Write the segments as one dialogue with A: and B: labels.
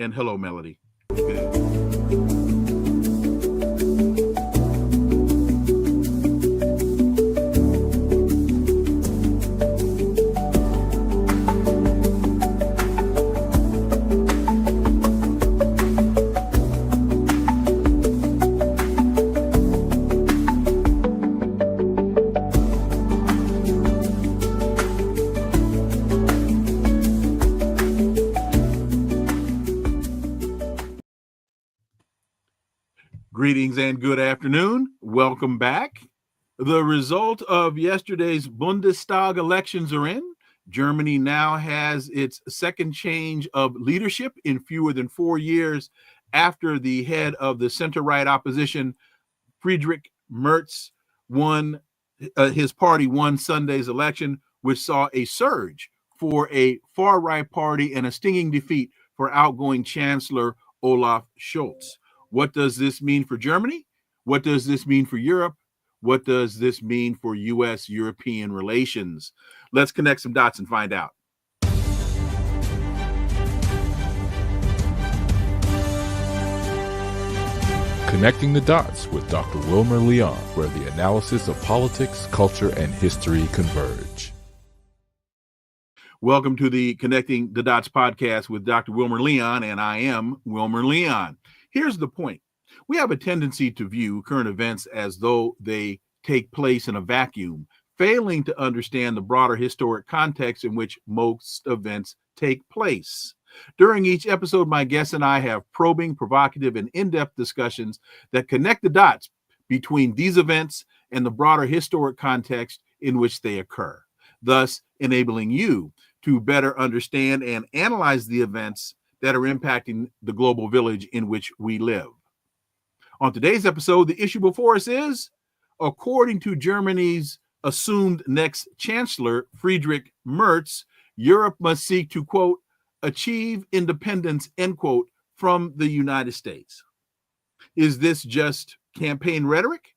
A: And hello, Melody. Good. Greetings and good afternoon. Welcome back. The result of yesterday's Bundestag elections are in. Germany now has its second change of leadership in fewer than 4 years after the head of the center-right opposition, Friedrich Merz, his party won Sunday's election, which saw a surge for a far-right party and a stinging defeat for outgoing Chancellor Olaf Scholz. What does this mean for Germany? What does this mean for Europe? What does this mean for U.S.-European relations? Let's connect some dots and find out.
B: Connecting the Dots with Dr. Wilmer Leon, where the analysis of politics, culture, and history converge.
A: Welcome to the Connecting the Dots podcast with Dr. Wilmer Leon, and I am Wilmer Leon. Here's the point. We have a tendency to view current events as though they take place in a vacuum, failing to understand the broader historic context in which most events take place. During each episode, my guests and I have probing, provocative, and in-depth discussions that connect the dots between these events and the broader historic context in which they occur, thus enabling you to better understand and analyze the events that are impacting the global village in which we live. On today's episode, the issue before us is, according to Germany's assumed next chancellor, Friedrich Merz, Europe must seek to, quote, achieve independence, end quote, from the United States. Is this just campaign rhetoric,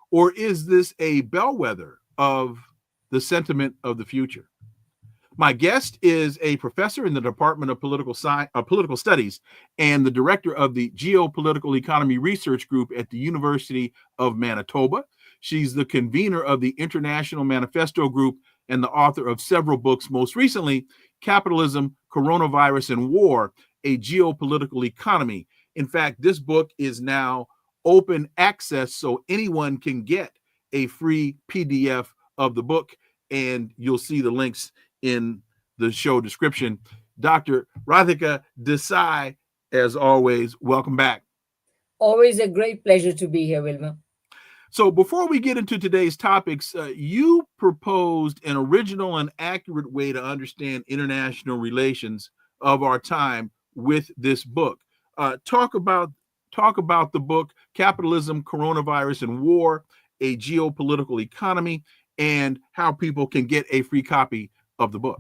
A: or is this a bellwether of the sentiment of the future? My guest is a professor in the Department of Political Studies and the director of the Geopolitical Economy Research Group at the University of Manitoba. She's the convener of the International Manifesto Group and the author of several books, most recently, Capitalism, Coronavirus, and War, a Geopolitical Economy. In fact, this book is now open access, so anyone can get a free PDF of the book, and you'll see the links in the show description. Dr. Radhika Desai, as always, welcome back.
C: Always a great pleasure to be here, Wilma.
A: So before we get into today's topics, you proposed an original and accurate way to understand international relations of our time with this book. Talk about the book, Capitalism, Coronavirus, and War, a Geopolitical Economy, and how people can get a free copy of the book.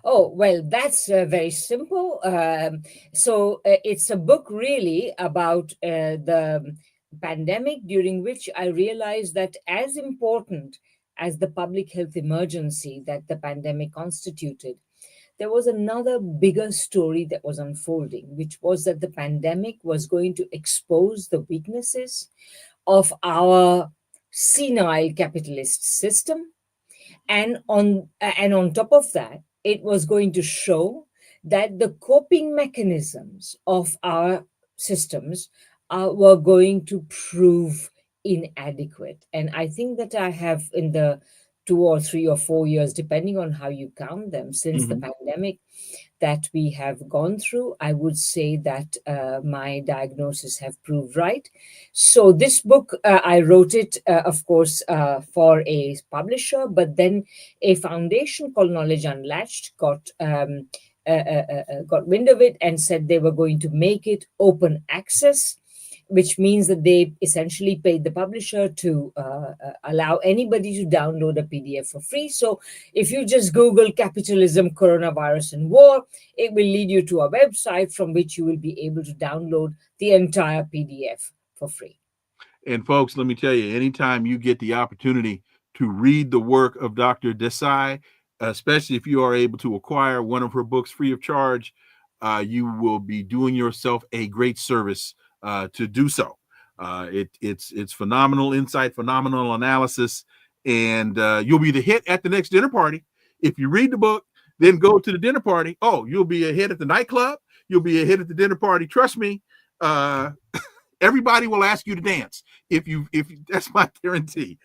C: Oh, well, that's very simple. It's a book really about the pandemic, during which I realized that as important as the public health emergency that the pandemic constituted, there was another bigger story that was unfolding, which was that the pandemic was going to expose the weaknesses of our senile capitalist system. And on top of that, it was going to show that the coping mechanisms of our systems were going to prove inadequate. And I think that I have, in the 2 or 3 or 4 years, depending on how you count them, since the pandemic that we have gone through, I would say that my diagnosis have proved right. So this book, I wrote it, of course, for a publisher, but then a foundation called Knowledge Unlatched got wind of it and said they were going to make it open access, which means that they essentially paid the publisher to allow anybody to download a PDF for free. So if you just Google Capitalism, Coronavirus, and War, it will lead you to a website from which you will be able to download the entire PDF for free.
A: And folks, let me tell you, anytime you get the opportunity to read the work of Dr. Desai, especially if you are able to acquire one of her books free of charge, you will be doing yourself a great service to do so. It's phenomenal insight, phenomenal analysis, and you'll be the hit at the next dinner party. If you read the book, then go to the dinner party. Oh, you'll be a hit at the nightclub. You'll be a hit at the dinner party. Trust me. Everybody will ask you to dance if that's my guarantee.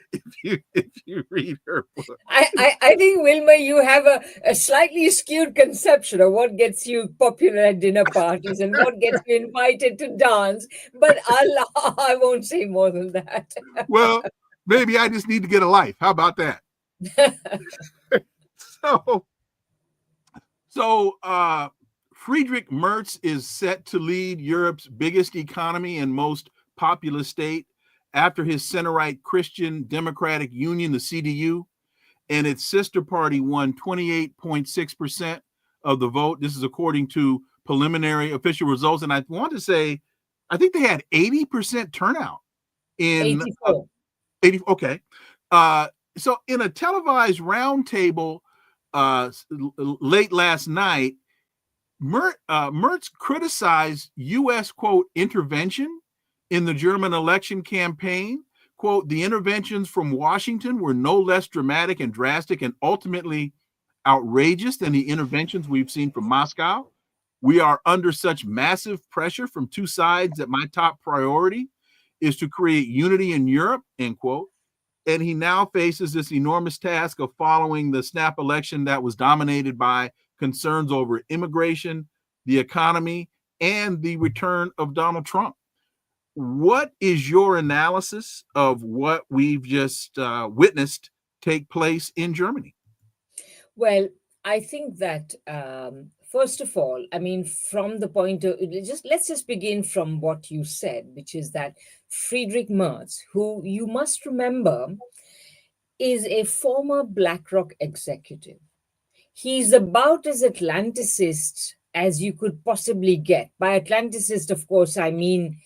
A: If you read her book,
C: I think, Wilma, you have a slightly skewed conception of what gets you popular at dinner parties and what gets you invited to dance. But I won't say more than that.
A: well, maybe I just need to get a life. How about that? So Friedrich Merz is set to lead Europe's biggest economy and most populous state after his center-right Christian Democratic Union, the CDU, and its sister party won 28.6% of the vote. This is according to preliminary official results. And I want to say, I think they had 80% turnout in
C: 84.
A: 80. Okay. So in a televised roundtable late last night, Merz criticized U.S., quote, intervention in the German election campaign. Quote, the interventions from Washington were no less dramatic and drastic and ultimately outrageous than the interventions we've seen from Moscow. We are under such massive pressure from two sides that my top priority is to create unity in Europe, end quote. And he now faces this enormous task of following the snap election that was dominated by concerns over immigration, the economy, and the return of Donald Trump. What is your analysis of what we've just witnessed take place in Germany?
C: Well, I think that first of all, I mean, from the point of let's just begin from what you said, which is that Friedrich Merz, who you must remember is a former BlackRock executive. He's about as Atlanticist as you could possibly get. By Atlanticist, of course, I mean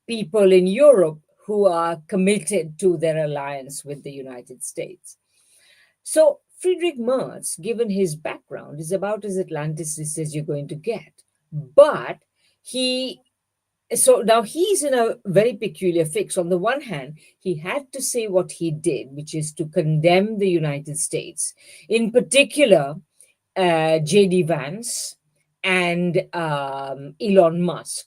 C: people in Europe who are committed to their alliance with the United States. So Friedrich Merz, given his background, is about as Atlanticist as you're going to get. But so now he's in a very peculiar fix. On the one hand, he had to say what he did, which is to condemn the United States, in particular, J.D. Vance and Elon Musk,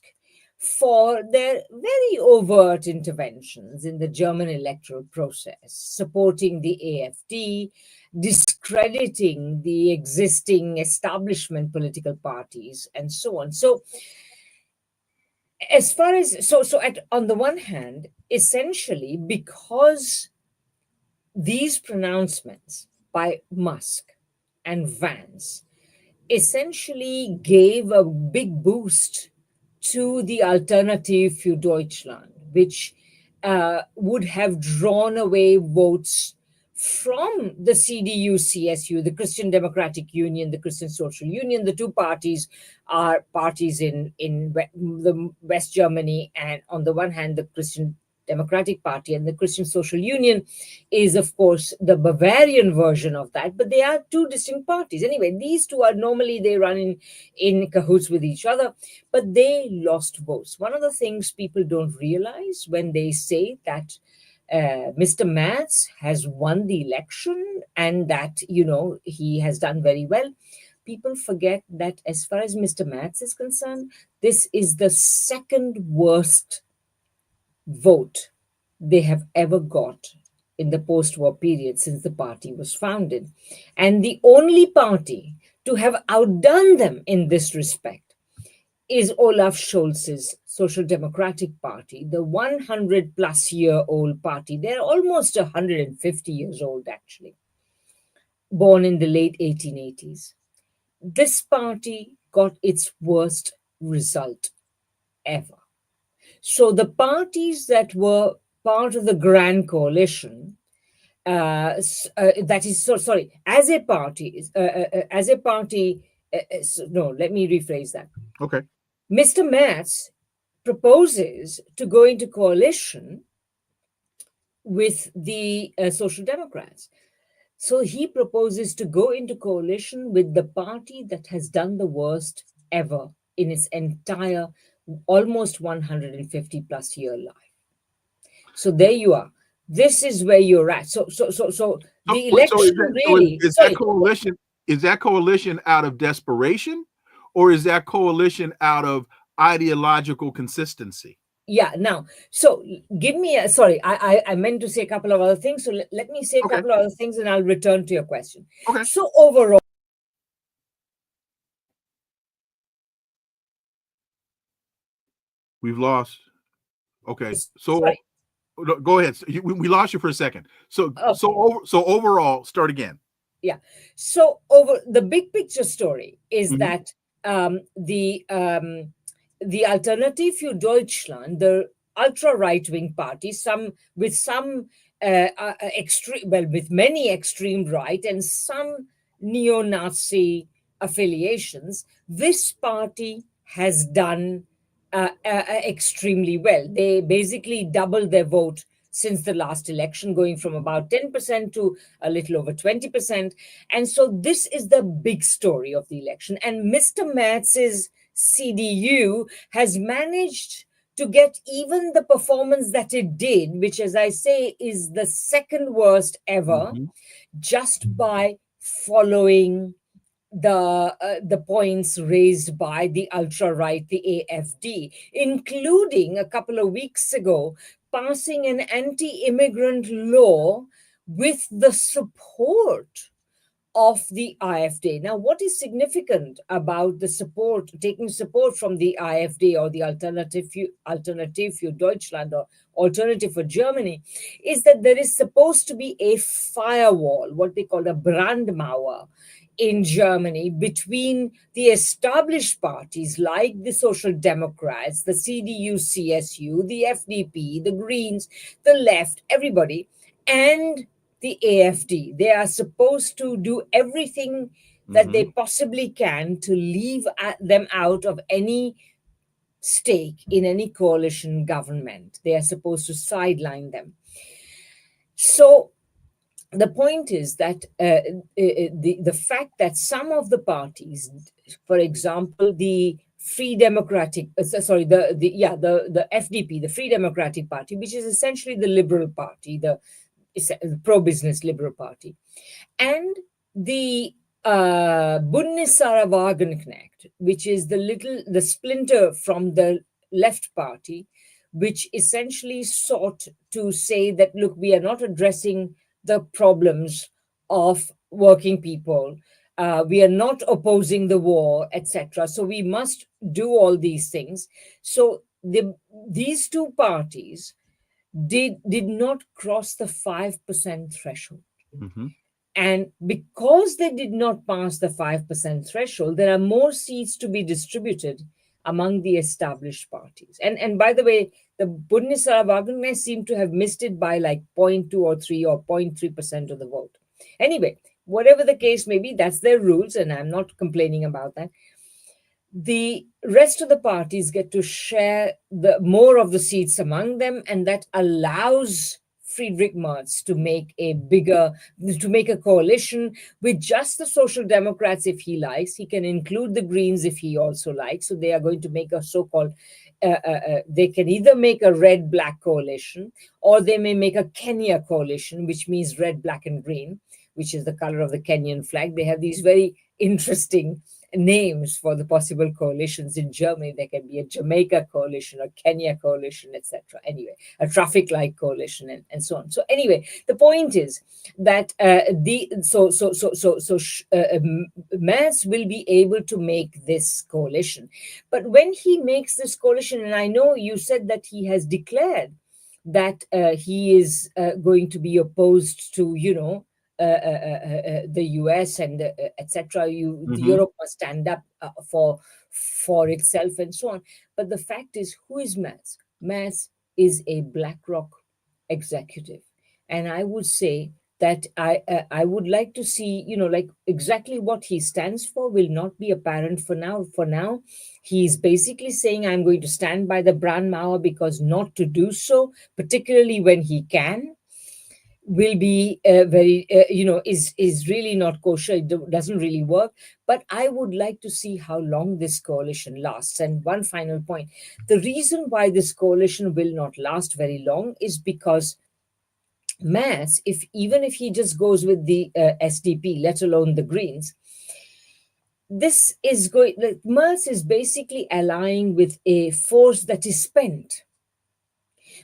C: for their very overt interventions in the German electoral process, supporting the AfD, discrediting the existing establishment political parties, and so on. So, as far as on the one hand, essentially, because these pronouncements by Musk and Vance essentially gave a big boost to the Alternative für Deutschland, which would have drawn away votes from the CDU, CSU, the Christian Democratic Union, the Christian Social Union. The two parties are parties in the West Germany, and on the one hand, the Christian Democratic Party, and the Christian Social Union is, of course, the Bavarian version of that, but they are two distinct parties. Anyway, these two are normally, they run in cahoots with each other, but they lost votes. One of the things people don't realize when they say that Mr. Merz has won the election and that, he has done very well, people forget that as far as Mr. Merz is concerned, this is the second worst vote they have ever got in the post-war period since the party was founded. And the only party to have outdone them in this respect is Olaf Scholz's Social Democratic Party, the 100-plus-year-old party. They're almost 150 years old, actually, born in the late 1880s. This party got its worst result ever. So the parties that were part of the Grand Coalition, as a party, let me rephrase that.
A: Okay.
C: Mr. Merz proposes to go into coalition with the Social Democrats. So he proposes to go into coalition with the party that has done the worst ever in its entire almost 150 plus year life. So there you are. This is where you're at. So
A: So,
C: the
A: so
C: election really,
A: is that
C: sorry,
A: coalition, out of desperation, or is that coalition out of ideological consistency?
C: yeah. Now, so give me a, sorry, I meant to say a couple of other things. So let me say a
A: Okay.
C: couple of other things and I'll return to your question.
A: Okay.
C: So overall,
A: We've lost. Okay. So
C: sorry.
A: no, go ahead. We lost you for a second.
C: Okay.
A: So overall, start again.
C: Yeah. So over the big picture story is
A: Mhm.
C: that um, the um, the Alternative für Deutschland, the ultra right wing party, some extreme, well, with many extreme right and some neo Nazi affiliations, this party has done extremely well. They basically doubled their vote since the last election, going from about 10% to a little over 20%. And so this is the big story of the election. And Mr. Mertz's CDU has managed to get even the performance that it did, which, as I say, is the second worst ever,
A: Mhm.
C: just by following the points raised by the ultra right, the AFD, including a couple of weeks ago passing an anti-immigrant law with the support of the AfD. Now, what is significant about the support, taking support from the AfD or the Alternative für Deutschland or Alternative for Germany, is that there is supposed to be a firewall, what they call a Brandmauer, in Germany between the established parties like the Social Democrats, the CDU, CSU, the FDP, the Greens, the left, everybody, and the AFD. They are supposed to do everything that they
A: Mhm.
C: possibly can to leave them out of any stake in any coalition government. They are supposed to sideline them. So the point is that the fact that some of the parties, for example, the Free Democratic, sorry, the FDP, the Free Democratic Party, which is essentially the Liberal Party, the pro-business Liberal Party, and the Bundesrat Wagenknecht, which is the splinter from the left party, which essentially sought to say that, look, we are not addressing the problems of working people. We are not opposing the war, etc. So we must do all these things. So these two parties did not cross the 5% threshold.
A: Mhm.
C: And because they did not pass the 5% threshold, there are more seats to be distributed among the established parties. And by the way, the Bundesrat Wagenknecht seemed to have missed it by like 0.2 or 3 or 0.3% of the vote. Anyway, whatever the case may be, that's their rules, and I'm not complaining about that. The rest of the parties get to share the more of the seats among them, and that allows Friedrich Merz to make a coalition with just the Social Democrats if he likes. He can include the Greens if he also likes. So they are going to make a so-called they can either make a red-black coalition, or they may make a Kenya coalition, which means red, black, and green, which is the color of the Kenyan flag. They have these very interesting names for the possible coalitions in Germany. There can be a Jamaica coalition, a Kenya coalition, etc. Anyway, a traffic light coalition, and so on. So anyway, the point is that Merz will be able to make this coalition. But when he makes this coalition, and I know you said that he has declared that he is going to be opposed to, the US and etc.
A: Mhm.
C: Europe must stand up for itself and so on. But the fact is, who is Merz? Merz is a BlackRock executive, and I would say that I would like to see, like exactly what he stands for will not be apparent for now. For now, he's basically saying, I'm going to stand by the Brandmauer because not to do so, particularly when he can, will be very is really not kosher. It doesn't really work. But I would like to see how long this coalition lasts. And one final point: the reason why this coalition will not last very long is because Mass, if even if he just goes with the SDP, let alone the Greens, this is going. Like, Merz is basically allying with a force that is spent.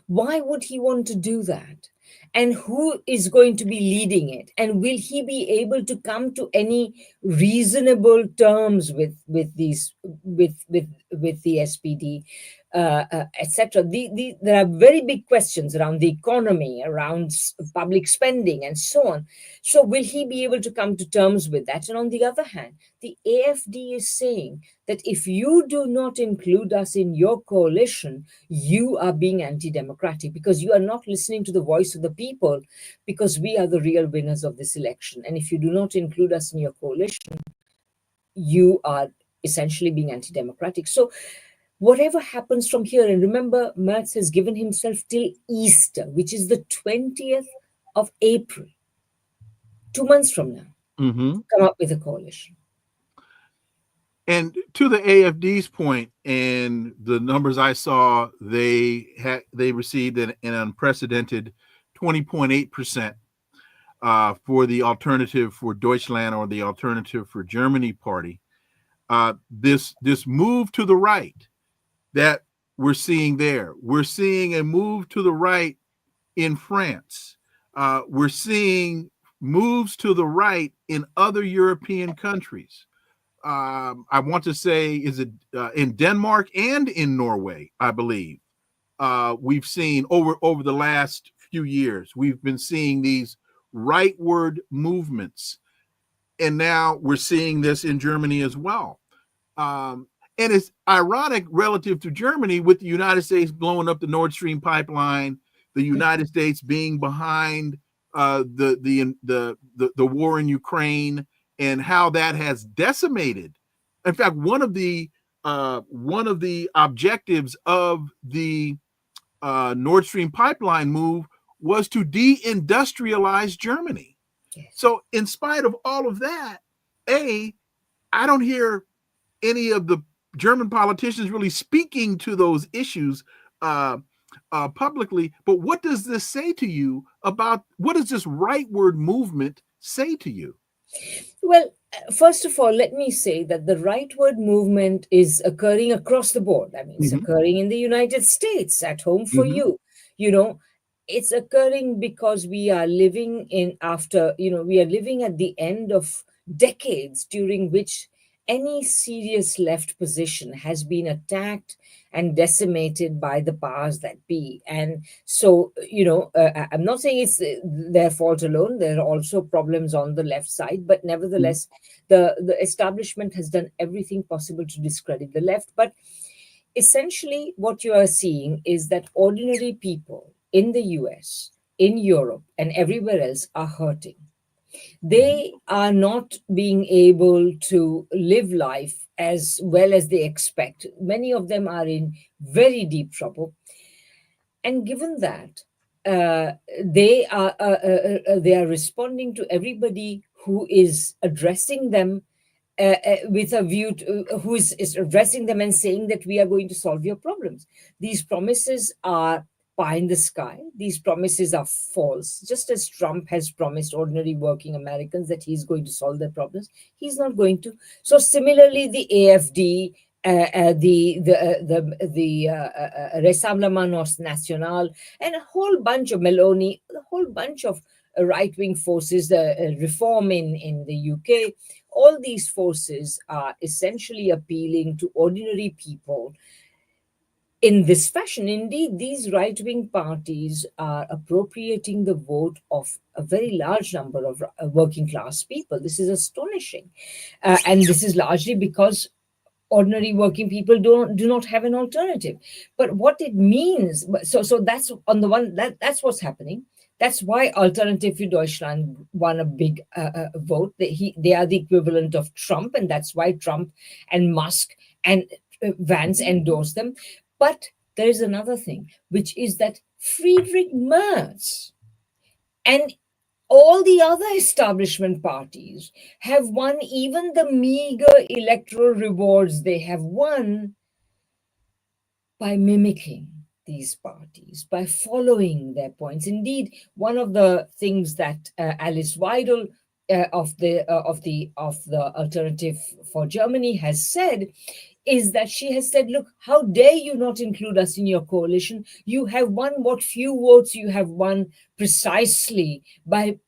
C: Why would he want to do that? And who is going to be leading it? And will he be able to come to any reasonable terms with these with the SPD, etc.? There are very big questions around the economy, around public spending, and so on. So will he be able to come to terms with that? And on the other hand, the AFD is saying that if you do not include us in your coalition, you are being anti-democratic because you are not listening to the voice of the people, because we are the real winners of this election. And if you do not include us in your coalition, you are essentially being anti-democratic. So whatever happens from here, and remember, Merz has given himself till Easter, which is the 20th of April, 2 months from now, to come up with a coalition.
A: And to the AFD's point, and the numbers I saw, they received an unprecedented 20.8% for the Alternative for Deutschland, or the Alternative for Germany party. This move to the right that we're seeing there, we're seeing a move to the right in France. We're seeing moves to the right in other European countries. I want to say, is it in Denmark and in Norway, I believe. We've seen over the last few years, we've been seeing these rightward movements. And now we're seeing this in Germany as well. And it's ironic relative to Germany, with the United States blowing up the Nord Stream pipeline, the United States being behind the war in Ukraine, and how that has decimated. In fact, one of the objectives of the Nord Stream pipeline move was to deindustrialize Germany.
C: Yes.
A: So, in spite of all of that, I don't hear any of the German politicians really speaking to those issues publicly. But what does this say to you about, what does this rightward movement say to you?
C: Well, first of all, let me say that the rightward movement is occurring across the board. I mean, it's occurring in the United States, at home for you. You know, it's occurring because we are living we are living at the end of decades during which any serious left position has been attacked and decimated by the powers that be. And so, I'm not saying it's their fault alone. There are also problems on the left side, but nevertheless, the establishment has done everything possible to discredit the left. But essentially, what you are seeing is that ordinary people in the US, in Europe, and everywhere else are hurting. They are not being able to live life as well as they expect. Many of them are in very deep trouble. And given that, they are responding to everybody who is addressing them with a view to, who is addressing them and saying that we are going to solve your problems. These promises are pie in the sky. These promises are false. Just as Trump has promised ordinary working Americans that he's going to solve their problems, he's not going to. So similarly, the AFD, the Rassemblement National, and a whole bunch of Meloni, a whole bunch of right-wing forces, the reform in the UK, all these forces are essentially appealing to ordinary people in this fashion. Indeed, these right-wing parties are appropriating the vote of a very large number of working class people. This is astonishing. And this is largely because ordinary working people do not have an alternative. But what it means, so that's on the one, that's what's happening. That's why Alternative für Deutschland won a big vote. They are the equivalent of Trump, and that's why Trump and Musk and Vance endorsed them. But there is another thing, which is that Friedrich Merz And all the other establishment parties have won even the meager electoral rewards they have won by mimicking these parties, by following their points. Indeed, one of the things that Alice Weidel of the Alternative for Germany has said is that she has said, look, how dare you not include us in your coalition? You have won what few votes you have won precisely by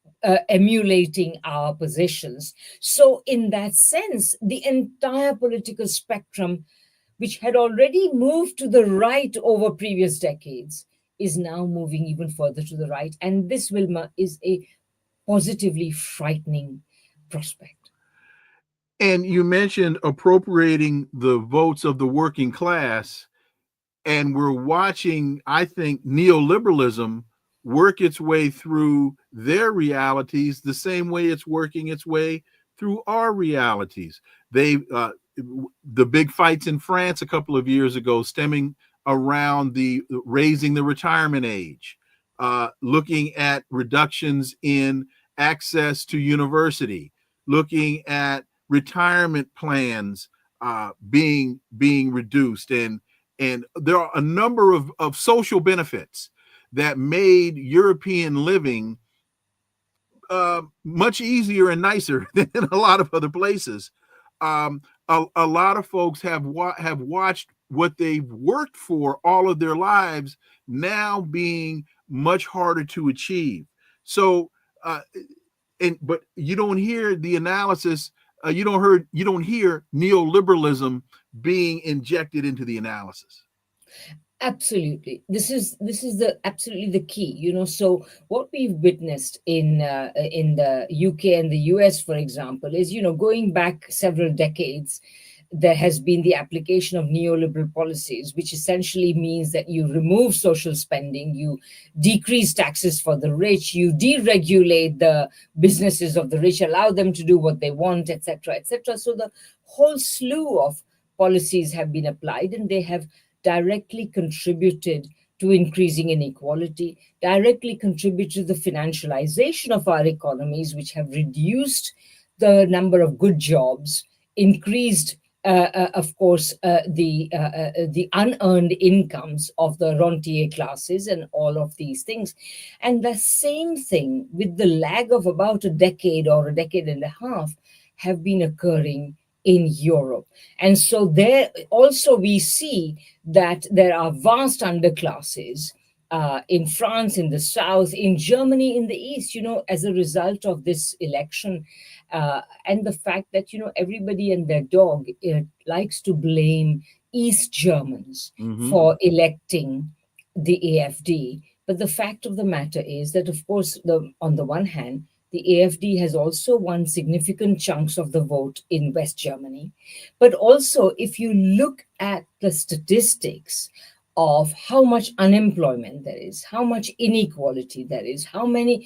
C: emulating our positions. So, in that sense, the entire political spectrum, which had already moved to the right over previous decades, is now moving even further to the right. And this, Wilma, is a positively frightening prospect.
A: And you mentioned appropriating the votes of the working class, and we're watching, I think, neoliberalism work its way through their realities the same way it's working its way through our realities. The big fights in France a couple of years ago, stemming around the raising the retirement age, looking at reductions in access to university, looking at retirement plans being reduced, and there are a number of social benefits that made European living much easier and nicer than in a lot of other places. A lot of folks have watched what they've worked for all of their lives now being much harder to achieve. So, but you don't hear the analysis. You don't hear neoliberalism being injected into the analysis.
C: Absolutely, this is the absolutely the key. So what we've witnessed in the UK and the US, for example, is going back several decades, there has been the application of neoliberal policies, which essentially means that you remove social spending, you decrease taxes for the rich, you deregulate the businesses of the rich, allow them to do what they want, etc., etc. So the whole slew of policies have been applied, and they have directly contributed to increasing inequality, directly contributed to the financialization of our economies, which have reduced the number of good jobs, increased, of course, the unearned incomes of the rentier classes, and all of these things. And the same thing, with the lag of about a decade or a decade and a half, have been occurring in Europe. And so there also we see that there are vast underclasses in France, in the south, in Germany, in the east, as a result of this election. And the fact that, everybody and their dog likes to blame East Germans for electing the AfD. But the fact of the matter is that, of course, on the one hand, the AfD has also won significant chunks of the vote in West Germany. But also, if you look at the statistics of how much unemployment there is, how much inequality there is, how many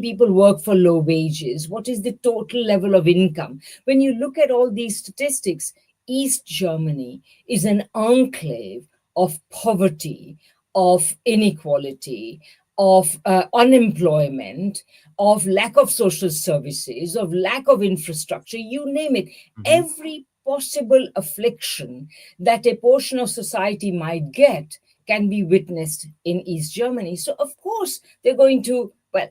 C: people work for low wages, what is the total level of income. When you look at all these statistics, East Germany is an enclave of poverty, of inequality, of unemployment, of lack of social services, of lack of infrastructure, you name it. Every possible affliction that a portion of society might get can be witnessed in East Germany. So, of course, they're going to, well,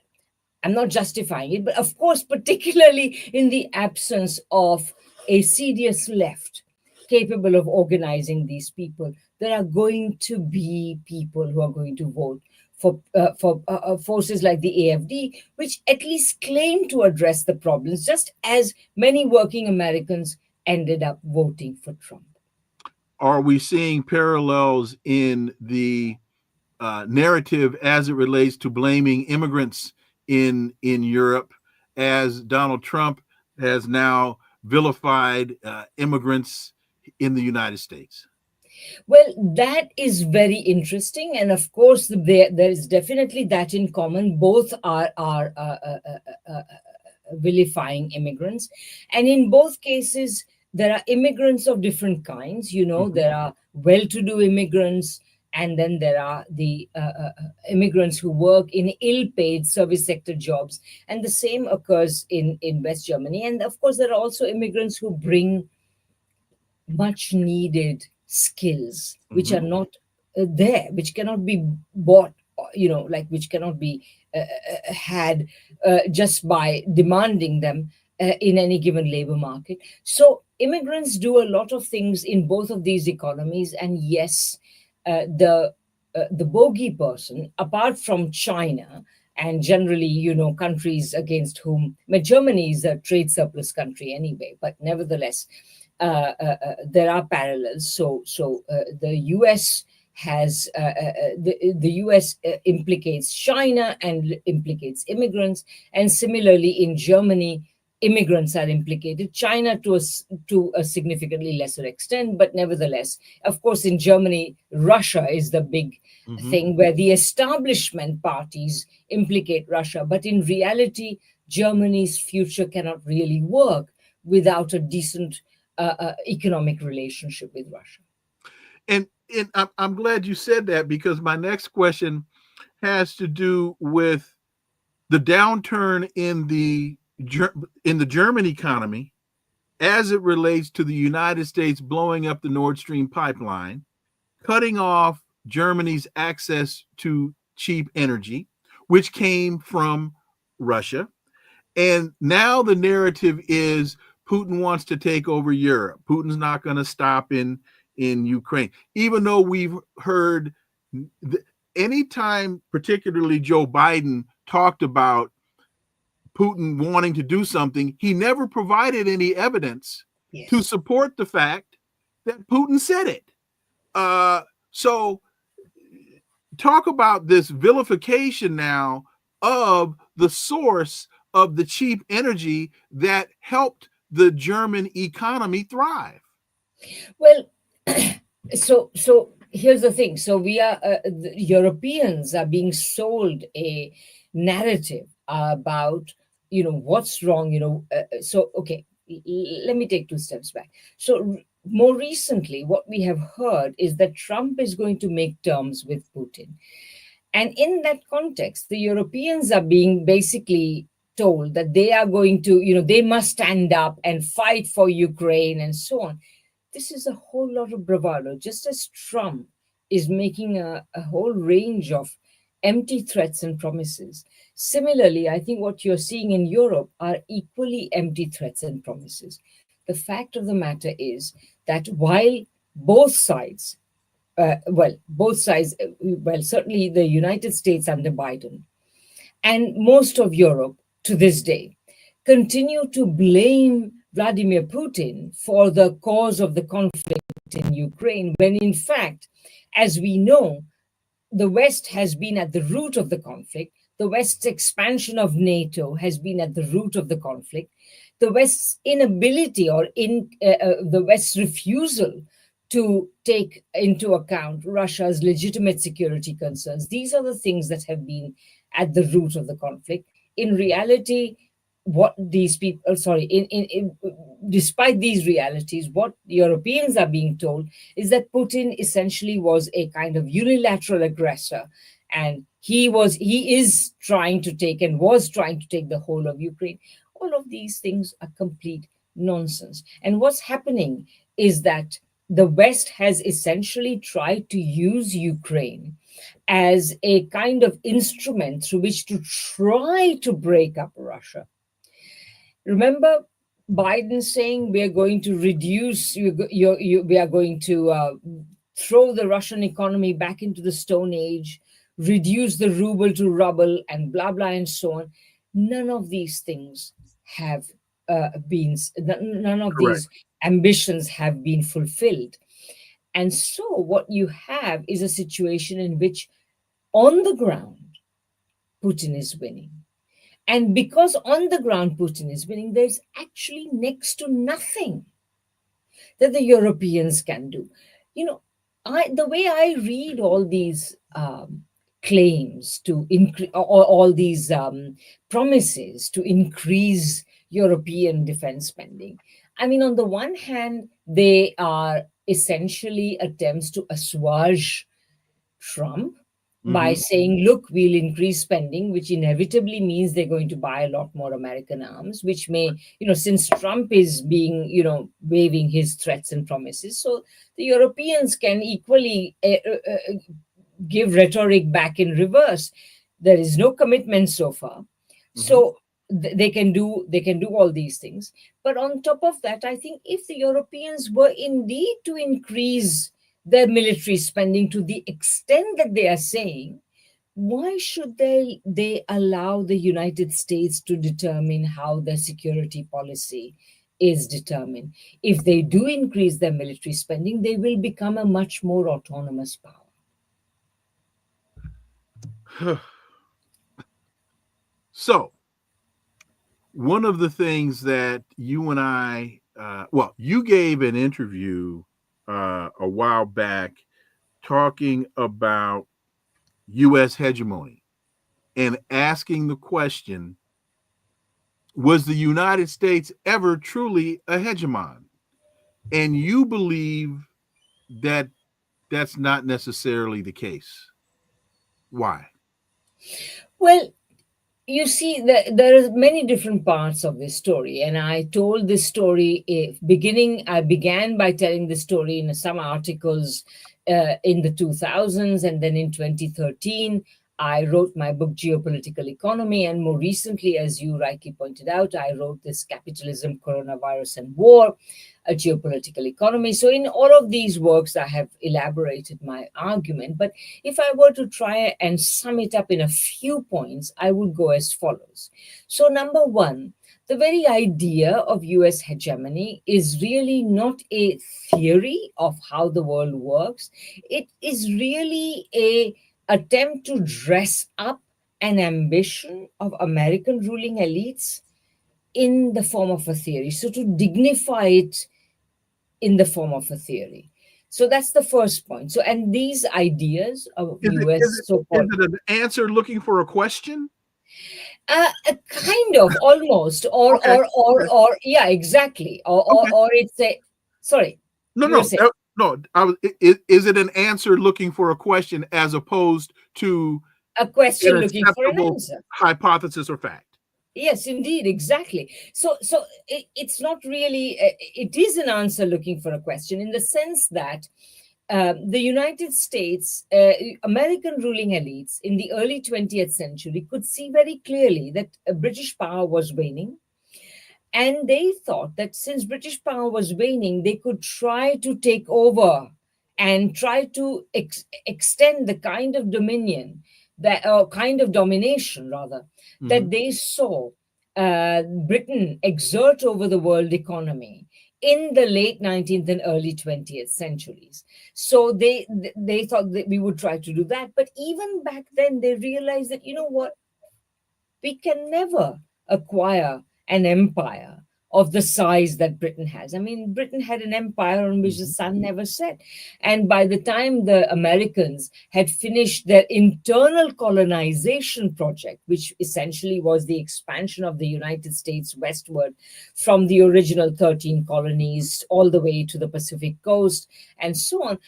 C: I'm not justifying it, but of course, particularly in the absence of a serious left capable of organizing these people, there are going to be people who are going to vote for forces like the AfD, which at least claim to address the problems, just as many working Americans ended up voting for Trump.
A: Are we seeing parallels in the narrative as it relates to blaming immigrants in Europe, as Donald Trump has now vilified immigrants in the United States?
C: Well, that is very interesting, and of course, there is definitely that in common. Both are vilifying immigrants, and in both cases, there are immigrants of different kinds. There are well-to-do immigrants, and then there are the immigrants who work in ill-paid service sector jobs, and the same occurs in West Germany. And of course, there are also immigrants who bring much needed skills which
A: Hmm.
C: are not there, which cannot be bought, like which cannot be had just by demanding them in any given labor market. So immigrants do a lot of things in both of these economies. And yes, the bogey person, apart from China and generally, countries against whom, but Germany is a trade surplus country anyway, but nevertheless, there are parallels. So the U.S. has the U.S. Implicates China and implicates immigrants, and similarly in Germany, immigrants are implicated. China to a significantly lesser extent, but nevertheless, of course, in Germany, Russia is the big
A: Hmm.
C: thing where the establishment parties implicate Russia, but in reality, Germany's future cannot really work without a decent economic relationship with Russia.
A: And I'm glad you said that, because my next question has to do with the downturn in the German economy as it relates to the United States blowing up the Nord Stream pipeline, cutting off Germany's access to cheap energy, which came from Russia. And now the narrative is Putin wants to take over Europe. Putin's not going to stop in Ukraine, even though we've heard anytime, particularly Joe Biden talked about Putin wanting to do something, he never provided any evidence to
C: Yes.
A: support the fact that Putin said it. Uh, so talk about this vilification now of the source of the cheap energy that helped the German economy thrive.
C: Well, so here's the thing. So we are the Europeans are being sold a narrative about what's wrong. So okay, let me take two steps back. So more recently, what we have heard is that Trump is going to make terms with Putin. And in that context, the Europeans are being basically told that they are going to, they must stand up and fight for Ukraine and so on. This is a whole lot of bravado, just as Trump is making a whole range of empty threats and promises. Similarly, I think what you're seeing in Europe are equally empty threats and promises. The fact of the matter is that while both sides, both sides, certainly the United States under Biden and most of Europe to this day continue to blame Vladimir Putin for the cause of the conflict in Ukraine, when in fact, as we know, the West has been at the root of the conflict. The West's expansion of NATO has been at the root of the conflict. The West's inability or the West's refusal to take into account Russia's legitimate security concerns. These are the things that have been at the root of the conflict. In reality, what these people, sorry, despite these realities, what Europeans are being told is that Putin essentially was a kind of unilateral aggressor, and he is trying to take and was trying to take the whole of Ukraine. All of these things are complete nonsense. And what's happening is that the West has essentially tried to use Ukraine as a kind of instrument through which to try to break up Russia. Remember Biden saying we are going to reduce, we are going to throw the Russian economy back into the Stone Age, reduce the ruble to rubble, and blah, blah, and so on. None of these things have none of
A: Correct.
C: these ambitions have been fulfilled. And so what you have is a situation in which on the ground, Putin is winning. And because on the ground Putin is winning, there's actually next to nothing that the Europeans can do. You know, the way I read all these claims to increase, or all these promises to increase European defense spending, I mean, on the one hand, they are essentially attempts to assuage Trump by
A: Mm-hmm.
C: saying, look, we'll increase spending, which inevitably means they're going to buy a lot more American arms, which may, since Trump is being, waving his threats and promises, so the Europeans can equally give rhetoric back in reverse. There is no commitment so far.
A: Mm-hmm.
C: So they can do all these things. But on top of that, I think if the Europeans were indeed to increase their military spending to the extent that they are saying, why should they allow the United States to determine how their security policy is determined? If they do increase their military spending, they will become a much more autonomous power.
A: So, one of the things that you and well, you gave an interview a while back talking about U.S. hegemony and asking the question, was the United States ever truly a hegemon? And you believe that that's not necessarily the case. Why?
C: Well, you see, there are many different parts of this story, and I told this story. I began by telling the story in some articles in the 2000s, and then in 2013, I wrote my book Geopolitical Economy, and more recently, as you rightly pointed out, I wrote this Capitalism, Coronavirus, and War, a geopolitical economy. So, in all of these works, I have elaborated my argument. But if I were to try and sum it up in a few points, I would go as follows. So, number one, the very idea of US hegemony is really not a theory of how the world works. It is really a attempt to dress up an ambition of American ruling elites in the form of a theory. So to dignify it in the form of a theory. So that's the first point. So, and these ideas of
A: Is it,
C: US so-called,
A: is it an answer looking for a question?
C: kind of, almost,
A: Okay.
C: or yeah, exactly,
A: Okay.
C: or it's a, sorry,
A: No,
C: you were
A: no,
C: saying
A: no. Is it an answer looking for a question as opposed to
C: a
A: an
C: question looking for an
A: acceptable
C: answer.
A: hypothesis or fact?
C: Yes, indeed, exactly. So it's not really. It is an answer looking for a question in the sense that the United States, American ruling elites in the early 20th century could see very clearly that British power was waning. And they thought that since British power was waning, they could try to take over and try to extend the kind of dominion that, or kind of domination rather,
A: Mm-hmm.
C: that they saw Britain exert over the world economy in the late 19th and early 20th centuries. So they thought that we would try to do that. But even back then, they realized that, you know what, we can never acquire an empire of the size that Britain has. I mean, Britain had an empire on which the sun never set. And by the time the Americans had finished their internal colonization project, which essentially was the expansion of the United States westward from the original 13 colonies all the way to the Pacific coast and so on,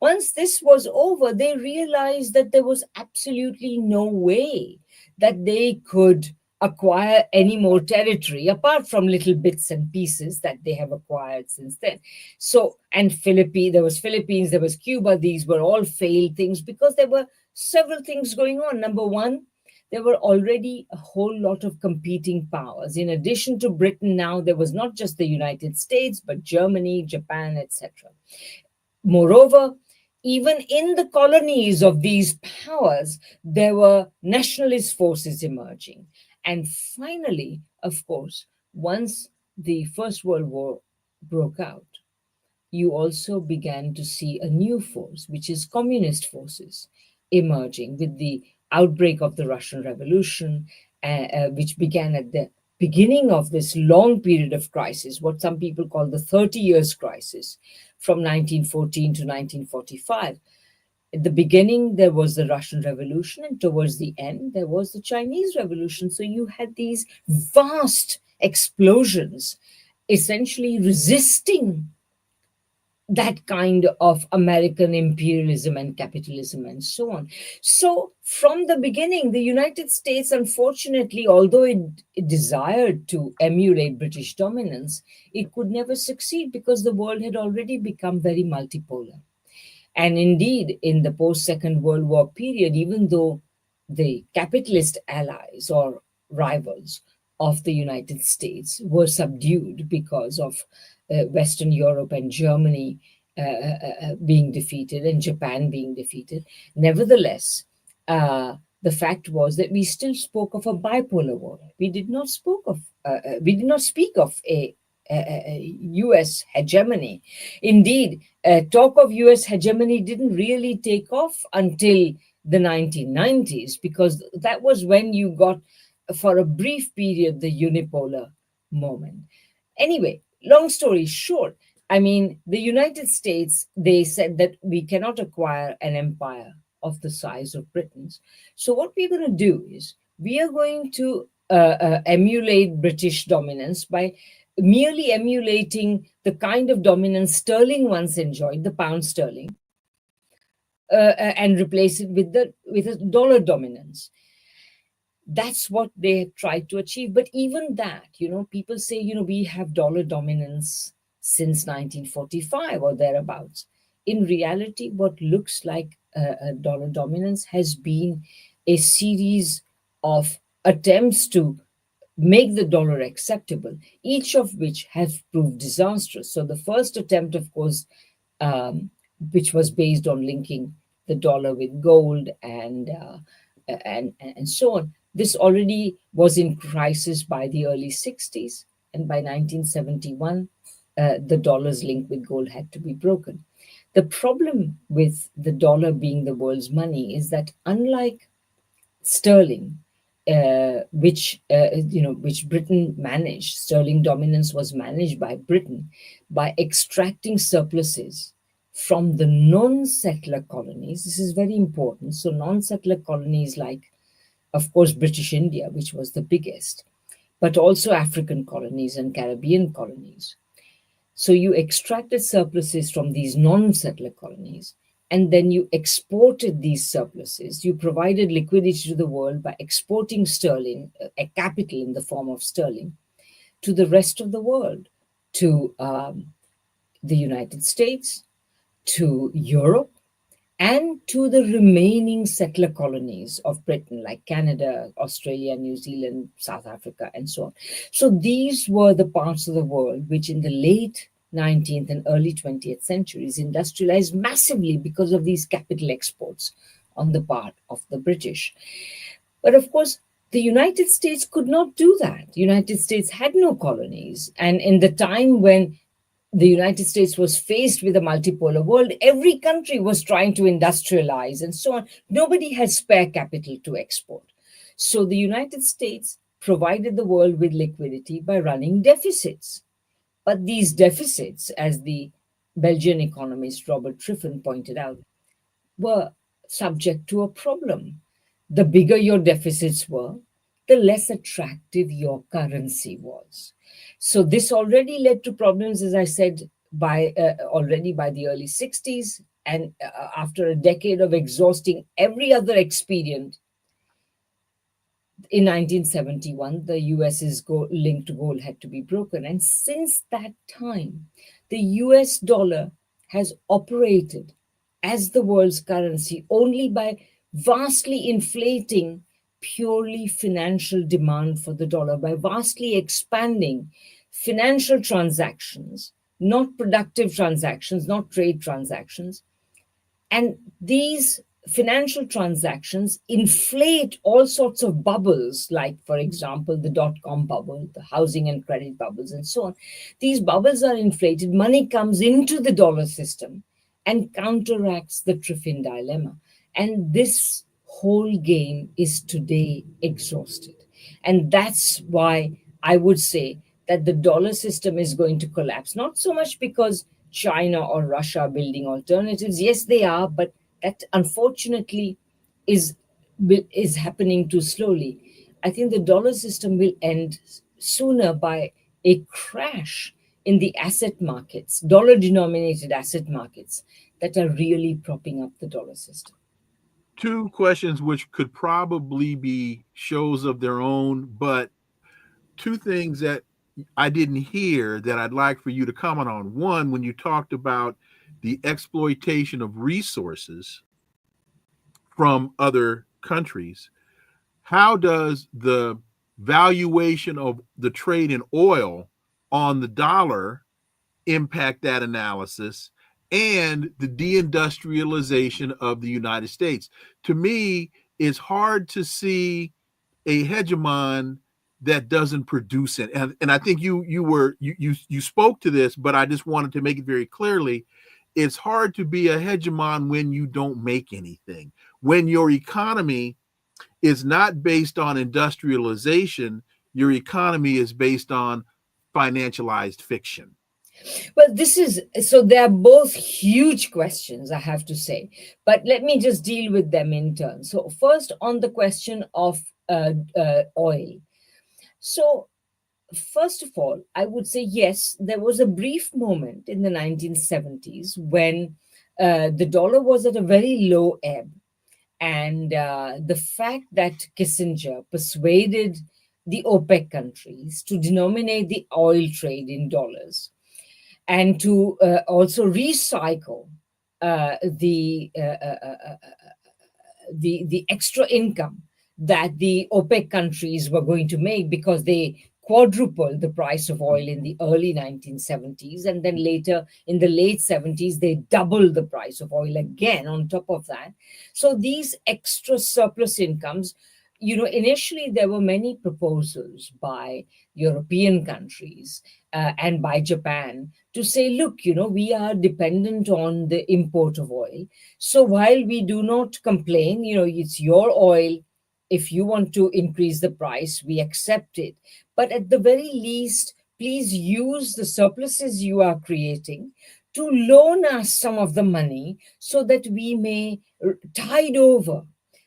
C: once this was over, they realized that there was absolutely no way that they could acquire any more territory apart from little bits and pieces that they have acquired since then. So, and there was Philippines, there was Cuba. These were all failed things because there were several things going on. Number one, there were already a whole lot of competing powers. In addition to Britain, now there was not just the United States, but Germany, Japan, etc. Moreover, even in the colonies of these powers, there were nationalist forces emerging. And finally, of course, once the First World War broke out, you also began to see a new force, which is communist forces emerging with the outbreak of the Russian Revolution, which began at the beginning of this long period of crisis, what some people call the 30 years crisis from 1914 to 1945. At the beginning, there was the Russian Revolution, and towards the end, there was the Chinese Revolution. So you had these vast explosions essentially resisting that kind of American imperialism and capitalism and so on. So, from the beginning, the United States, unfortunately, although it desired to emulate British dominance, it could never succeed because the world had already become very multipolar. And indeed, in the post Second World War period, even though the capitalist allies or rivals of the United States were subdued because of Western Europe and Germany being defeated and Japan being defeated, nevertheless, the fact was that we still spoke of a bipolar world. We did not speak of a U.S. hegemony. Indeed, talk of US hegemony didn't really take off until the 1990s, because that was when you got, for a brief period, the unipolar moment. Anyway, long story short, I mean, the United States, they said that we cannot acquire an empire of the size of Britain's. So, what we're going to do is we are going to emulate British dominance by merely emulating the kind of dominance sterling once enjoyed, the pound sterling, and replace it with a dollar dominance. That's what they tried to achieve. But even that, people say, we have dollar dominance since 1945 or thereabouts. In reality, what looks like a dollar dominance has been a series of attempts to make the dollar acceptable, each of which have proved disastrous. So the first attempt, of course, which was based on linking the dollar with gold and so on, this already was in crisis by the early 60s, and by 1971, the dollar's link with gold had to be broken. The problem with the dollar being the world's money is that, unlike sterling, which Britain managed. Sterling dominance was managed by Britain by extracting surpluses from the non-settler colonies. This is very important. So non-settler colonies like, of course, British India, which was the biggest, but also African colonies and Caribbean colonies. So you extracted surpluses from these non-settler colonies, and then you exported these surpluses. You provided liquidity to the world by exporting sterling, a capital in the form of sterling, to the rest of the world, to the United States, to Europe, and to the remaining settler colonies of Britain, like Canada, Australia, New Zealand, South Africa, and so on. So these were the parts of the world which, in the late 19th and early 20th centuries, industrialized massively because of these capital exports on the part of the British. But of course, the United States could not do that. The United States had no colonies. And in the time when the United States was faced with a multipolar world, every country was trying to industrialize and so on. Nobody had spare capital to export. So the United States provided the world with liquidity by running deficits. But these deficits, as the Belgian economist Robert Triffin pointed out, were subject to a problem. The bigger your deficits were, the less attractive your currency was. So this already led to problems, as I said, already by the early 60s. And after a decade of exhausting every other expedient, in 1971, the US's link to gold had to be broken. And since that time, the US dollar has operated as the world's currency only by vastly inflating purely financial demand for the dollar, by vastly expanding financial transactions, not productive transactions, not trade transactions. And these financial transactions inflate all sorts of bubbles, like, for example, the dot-com bubble, the housing and credit bubbles, and so on. These bubbles are inflated. Money comes into the dollar system and counteracts the Triffin dilemma. And this whole game is today exhausted. And that's why I would say that the dollar system is going to collapse, not so much because China or Russia are building alternatives. Yes, they are, but that unfortunately is happening too slowly. I think the dollar system will end sooner by a crash in the asset markets, dollar denominated asset markets, that are really propping up the dollar system?
A: Two questions which could probably be shows of their own, but two things that I didn't hear that I'd like for you to comment on. One, when you talked about the exploitation of resources from other countries, how does the valuation of the trade in oil on the dollar impact that analysis and the deindustrialization of the United States? To me, it's hard to see a hegemon that doesn't produce it. And I think you spoke to this, but I just wanted to make it very clearly. It's hard to be a hegemon when you don't make anything. When your economy is not based on industrialization, your economy is based on financialized fiction.
C: Well, this is so they are both huge questions, I have to say, but let me just deal with them in turn. So, first, on the question of oil. So, first of all, I would say yes, there was a brief moment in the 1970s when the dollar was at a very low ebb. And the fact that Kissinger persuaded the OPEC countries to denominate the oil trade in dollars and to also recycle the extra income that the OPEC countries were going to make, because they quadrupled the price of oil in the early 1970s, and then later in the late 70s they doubled the price of oil again on top of that. So these extra surplus incomes, initially there were many proposals by European countries and by Japan to say, look, we are dependent on the import of oil. So while we do not complain, it's your oil. If you want to increase the price, we accept it. But at the very least, please use the surpluses you are creating to loan us some of the money so that we may tide over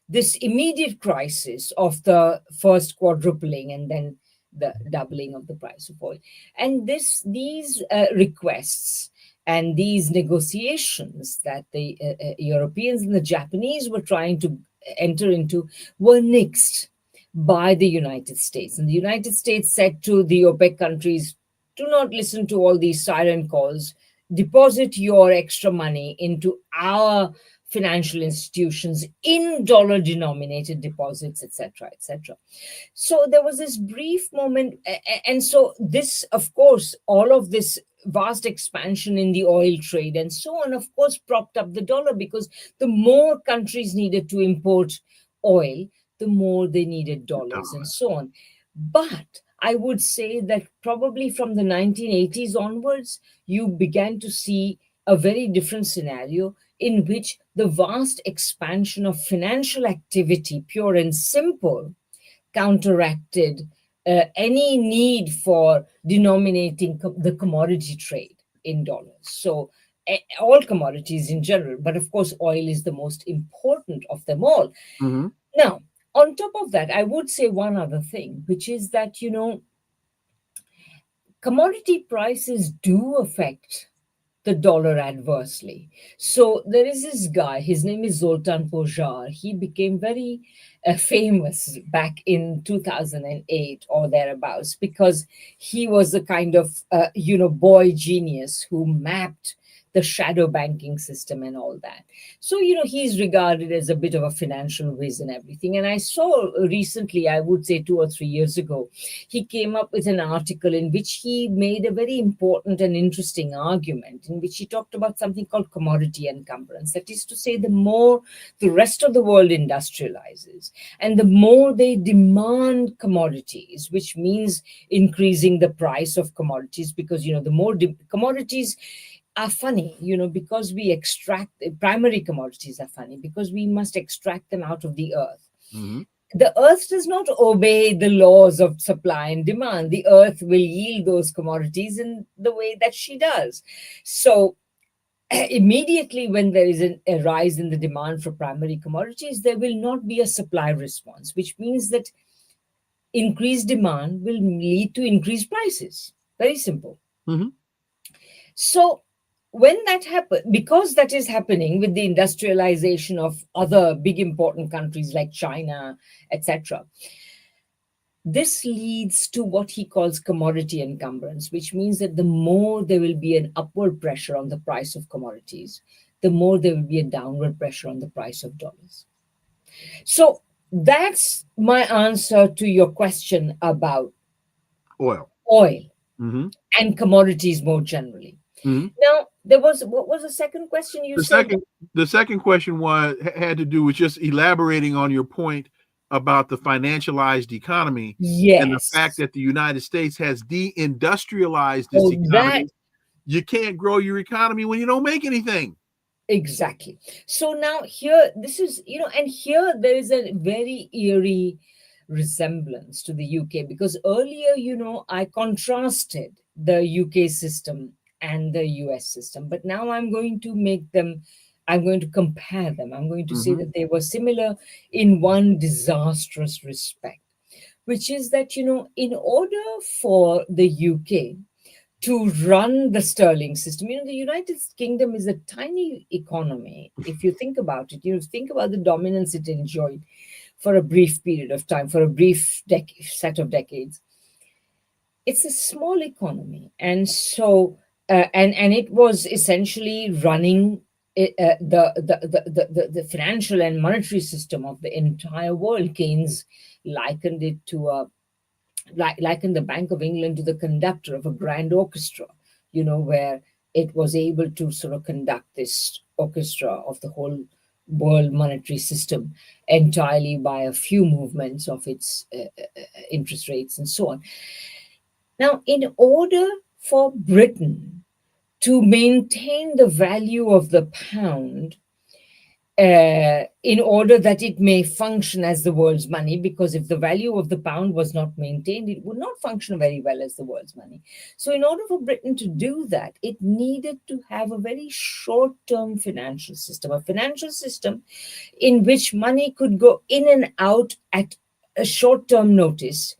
C: this immediate crisis of the first quadrupling and then the doubling of the price of oil. And these requests and these negotiations that the Europeans and the Japanese were trying to enter into were nixed by the United States. And the United States said to the OPEC countries, do not listen to all these siren calls. Deposit your extra money into our financial institutions in dollar denominated deposits, etc., etc. So there was this brief moment. And so this, of course, all of this vast expansion in the oil trade and so on, of course, propped up the dollar, because the more countries needed to import oil, the more they needed dollars and so on. But I would say that probably from the 1980s onwards, you began to see a very different scenario in which the vast expansion of financial activity, pure and simple, counteracted any need for denominating the commodity trade in dollars. So all commodities in general, but of course, oil is the most important of them all.
A: Mm-hmm.
C: Now, on top of that, I would say one other thing, which is that, commodity prices do affect the dollar adversely. So there is this guy, his name is Zoltan Pojar. He became very famous back in 2008 or thereabouts, because he was the kind of, boy genius who mapped the shadow banking system and all that. So, he's regarded as a bit of a financial whiz and everything. And I saw recently, I would say 2 or 3 years ago, he came up with an article in which he made a very important and interesting argument, in which he talked about something called commodity encumbrance. That is to say, the more the rest of the world industrializes and the more they demand commodities, which means increasing the price of commodities, because, the more commodities are funny, because we extract primary commodities are funny because we must extract them out of the earth.
A: Mm-hmm.
C: The earth does not obey the laws of supply and demand. The earth will yield those commodities in the way that she does. So immediately when there is a rise in the demand for primary commodities, there will not be a supply response, which means that increased demand will lead to increased prices. Very simple.
A: Mm-hmm.
C: So when that happens, because that is happening with the industrialization of other big important countries like China, etc., this leads to what he calls commodity encumbrance, which means that the more there will be an upward pressure on the price of commodities, the more there will be a downward pressure on the price of dollars. So that's my answer to your question about
A: Oil.
C: oil
A: Mm-hmm.
C: and commodities more generally.
A: Mm-hmm.
C: Now, there was, what was the second question you
A: The
C: said?
A: second the second question had to do with just elaborating on your point about the financialized economy and the fact
C: Yes.
A: that the United States has deindustrialized its
C: Oh, that
A: economy. You can't grow your economy when you don't make anything.
C: exactly. So now here, this is, and here there is a very eerie resemblance to the UK, because earlier, I contrasted the UK system and the US system, but now I'm going to compare them. I'm going to say
A: Mm-hmm.
C: that they were similar in one disastrous respect, which is that, in order for the UK to run the sterling system. The United Kingdom is a tiny economy. If you think about it, think about the dominance it enjoyed for a brief period of time, for a brief set of decades. It's a small economy, and so and it was essentially running the financial and monetary system of the entire world. Keynes likened it to a likened the Bank of England to the conductor of a grand orchestra, where it was able to sort of conduct this orchestra of the whole world monetary system entirely by a few movements of its interest rates and so on. Now, in order for Britain to maintain the value of the pound, in order that it may function as the world's money, because if the value of the pound was not maintained, it would not function very well as the world's money. So, in order for Britain to do that, it needed to have a very short term financial system, a financial system in which money could go in and out at a short term notice.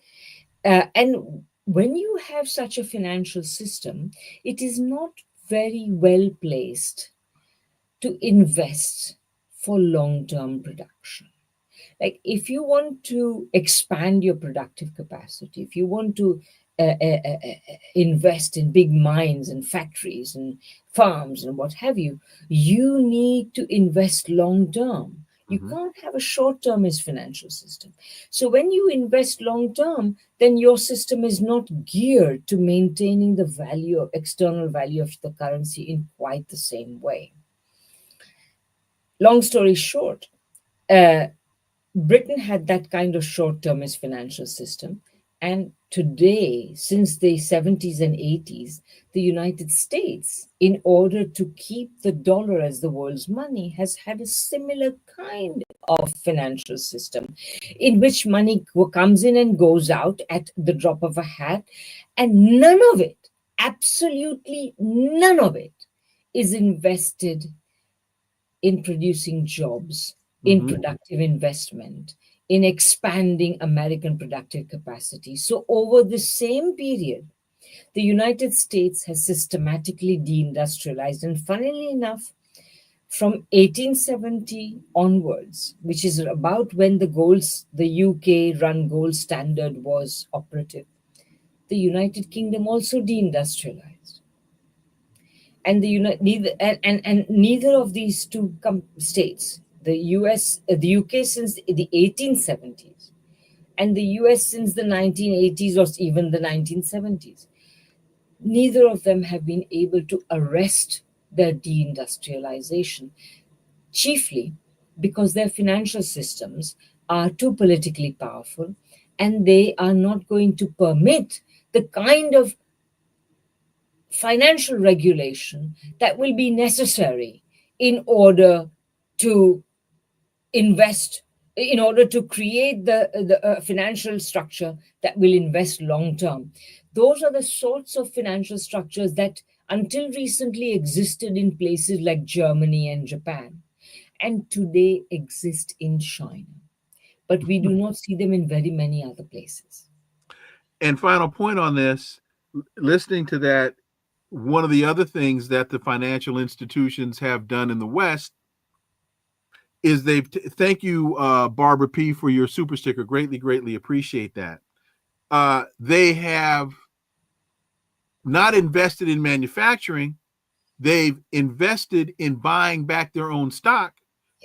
C: And when you have such a financial system, it is not very well placed to invest for long term production. Like, if you want to expand your productive capacity, if you want to invest in big mines and factories and farms and what have you, you need to invest long term. You
A: Mm-hmm.
C: can't have a short termist financial system. So, when you invest long term, then your system is not geared to maintaining the value of external value of the currency in quite the same way. Long story short, uh, Britain had that kind of short termist financial system. And today, since the 70s and 80s, the United States, in order to keep the dollar as the world's money, has had a similar kind of financial system in which money comes in and goes out at the drop of a hat. And none of it, absolutely none of it, is invested in producing jobs, in
A: Mm-hmm.
C: productive investment, in expanding American productive capacity. So, over the same period, the United States has systematically deindustrialized. And funnily enough, from 1870 onwards, which is about when the UK run gold standard was operative, the United Kingdom also deindustrialized. And neither of these two states, the UK since the 1870s and the US since the 1980s or even the 1970s, neither of them have been able to arrest their deindustrialization, chiefly because their financial systems are too politically powerful, and they are not going to permit the kind of financial regulation that will be necessary in order to invest, in order to create the financial structure that will invest long term. Those are the sorts of financial structures that until recently existed in places like Germany and Japan, and today exist in China. But we do not see them in very many other places.
A: And final point on this, listening to that one of the other things that the financial institutions have done in the West is thank you, Barbara P, for your super sticker. Greatly appreciate that. They have not invested in manufacturing. They've invested in buying back their own stock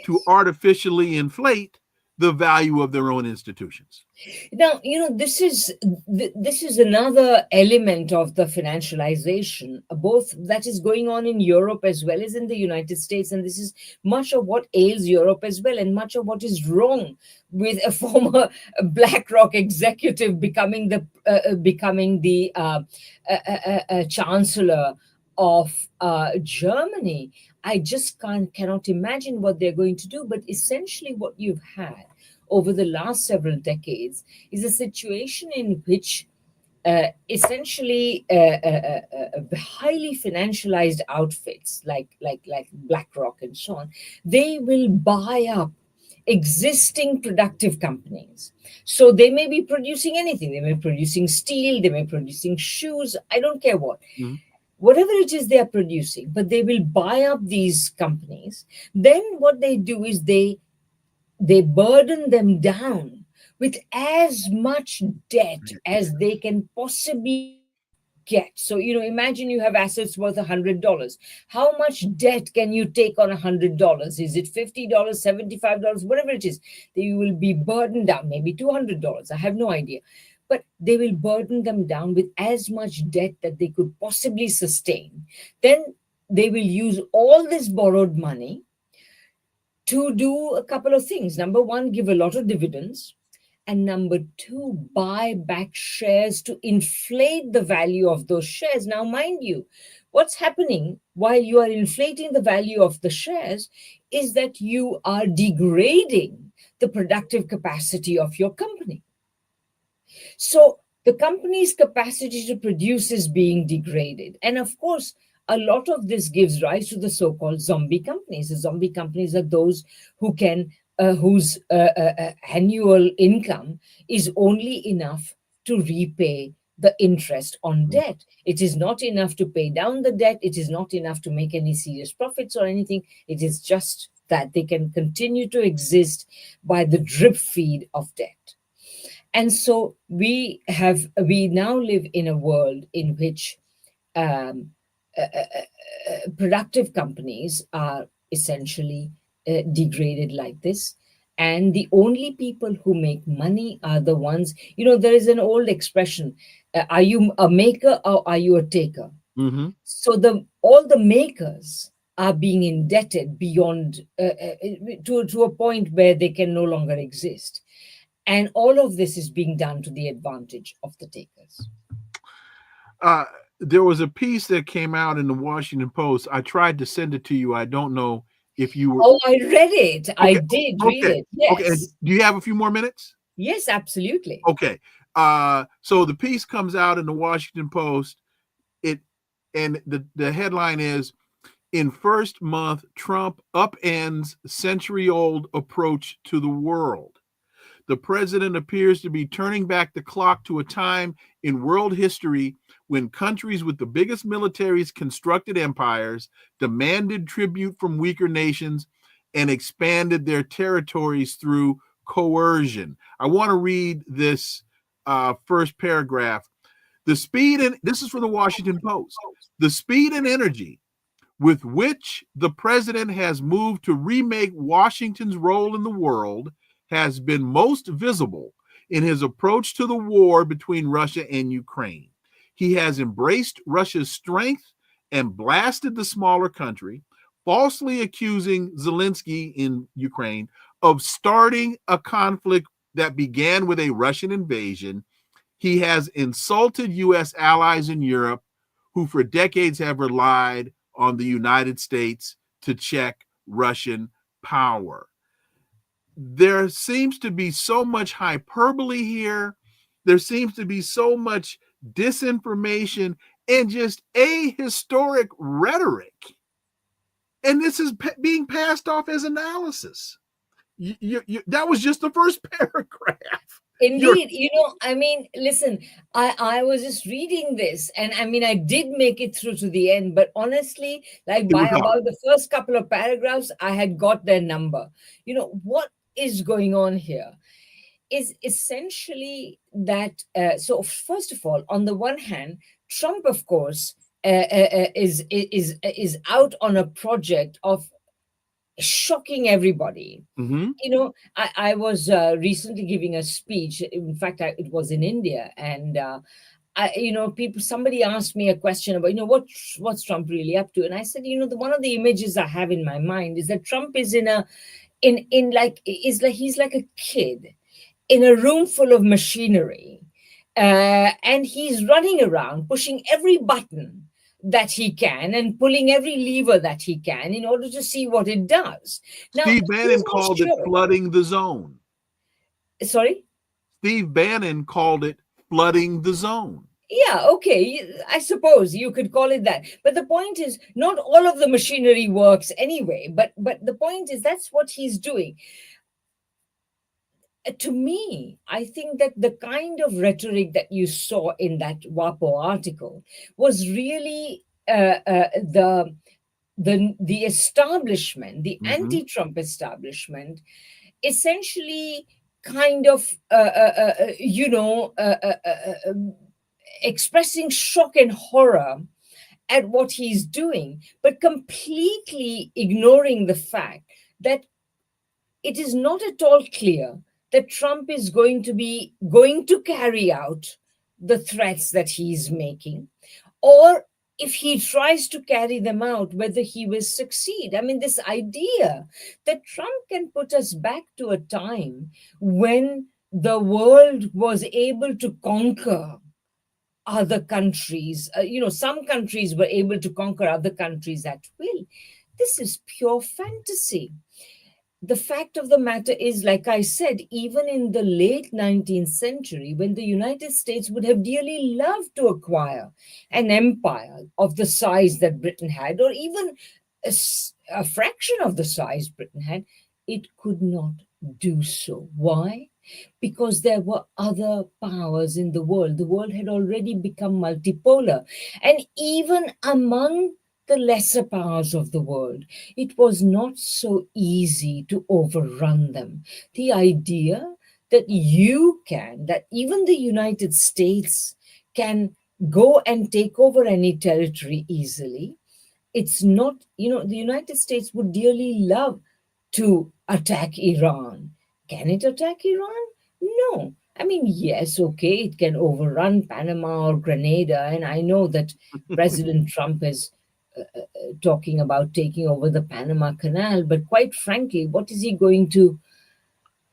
A: to
C: Yes.
A: artificially inflate the value of their own institutions.
C: Now, this is another element of the financialization, both that is going on in Europe as well as in the United States, and this is much of what ails Europe as well, and much of what is wrong with a former BlackRock executive becoming the chancellor of Germany. I just cannot imagine what they're going to do. But essentially, what you've had over the last several decades is a situation in which essentially highly financialized outfits like BlackRock and so on, they will buy up existing productive companies. So they may be producing anything. They may be producing steel, they may be producing shoes, I don't care what.
A: Mm-hmm.
C: Whatever it is they are producing, but they will buy up these companies. Then what they do is they burden them down with as much debt as they can possibly get. So, imagine you have assets worth $100. How much debt can you take on $100? Is it $50, $75, whatever it is? They will be burdened down, maybe $200. I have no idea. But they will burden them down with as much debt that they could possibly sustain. Then they will use all this borrowed money to do a couple of things. Number one, give a lot of dividends. And number two, buy back shares to inflate the value of those shares. Now, mind you, what's happening while you are inflating the value of the shares is that you are degrading the productive capacity of your company. So the company's capacity to produce is being degraded. And of course, a lot of this gives rise to the so-called zombie companies. The zombie companies are those whose annual income is only enough to repay the interest on debt. It is not enough to pay down the debt. It is not enough to make any serious profits or anything. It is just that they can continue to exist by the drip feed of debt. And so we now live in a world in which productive companies are essentially degraded like this. And the only people who make money are the ones, there is an old expression, are you a maker or are you a taker?
A: Mm-hmm.
C: So all the makers are being indebted beyond to a point where they can no longer exist. And all of this is being done to the advantage of the takers.
A: There was a piece that came out in the Washington Post. I tried to send it to you. I don't know if you were.
C: Oh, I read it.
A: Okay.
C: I did read it. Yes.
A: Okay. Do you have a few more minutes?
C: Yes, absolutely.
A: Okay. So the piece comes out in the Washington Post. And the headline is, in first month, Trump upends century-old approach to the world. The president appears to be turning back the clock to a time in world history when countries with the biggest militaries constructed empires, demanded tribute from weaker nations, and expanded their territories through coercion. I want to read this first paragraph. This is from the Washington Post. The speed and energy with which the president has moved to remake Washington's role in the world has been most visible in his approach to the war between Russia and Ukraine. He has embraced Russia's strength and blasted the smaller country, falsely accusing Zelensky in Ukraine of starting a conflict that began with a Russian invasion. He has insulted U.S. allies in Europe, who for decades have relied on the United States to check Russian power. There seems to be so much hyperbole here. There seems to be so much disinformation and just ahistoric rhetoric. And this is being passed off as analysis. That was just the first paragraph. You're
C: Indeed, I mean, listen, I was just reading this, and I mean, I did make it through to the end, but honestly, like
A: it
C: by
A: was hard.
C: about the first couple of paragraphs, I had got their number. What is going on here is essentially that. So, first of all, on the one hand, Trump, of course, is out on a project of shocking everybody.
A: Hmm.
C: I was recently giving a speech. In fact, it was in India, and somebody asked me a question about, what's Trump really up to, and I said, one of the images I have in my mind is that Trump is in like is like he's like a kid in a room full of machinery, and he's running around pushing every button that he can and pulling every lever that he can in order to see what it does. Now,
A: Steve
C: he's
A: Bannon
C: not
A: called it
C: sure.
A: flooding the zone.
C: Sorry?
A: Steve Bannon called it flooding the zone.
C: Yeah, okay. I suppose you could call it that. But the point is, not all of the machinery works anyway. But the point is, that's what he's doing. To me, I think that the kind of rhetoric that you saw in that WAPO article was really the establishment, the
A: Hmm.
C: anti-Trump establishment, essentially kind of expressing shock and horror at what he's doing, but completely ignoring the fact that it is not at all clear that Trump is going to carry out the threats that he's making, or if he tries to carry them out, whether he will succeed. I mean, this idea that Trump can put us back to a time when the world was able to conquer other countries, some countries were able to conquer other countries at will. This is pure fantasy. The fact of the matter is, like I said, even in the late 19th century, when the United States would have dearly loved to acquire an empire of the size that Britain had, or even a fraction of the size Britain had, it could not do so. Why? Because there were other powers in the world. The world had already become multipolar. And even among the lesser powers of the world, it was not so easy to overrun them. The idea that even the United States can go and take over any territory easily, it's not, the United States would dearly love to attack Iran. Can it attack Iran? No. I mean, yes, okay, it can overrun Panama or Grenada. And I know that President Trump is talking about taking over the Panama Canal. But quite frankly, what is he going to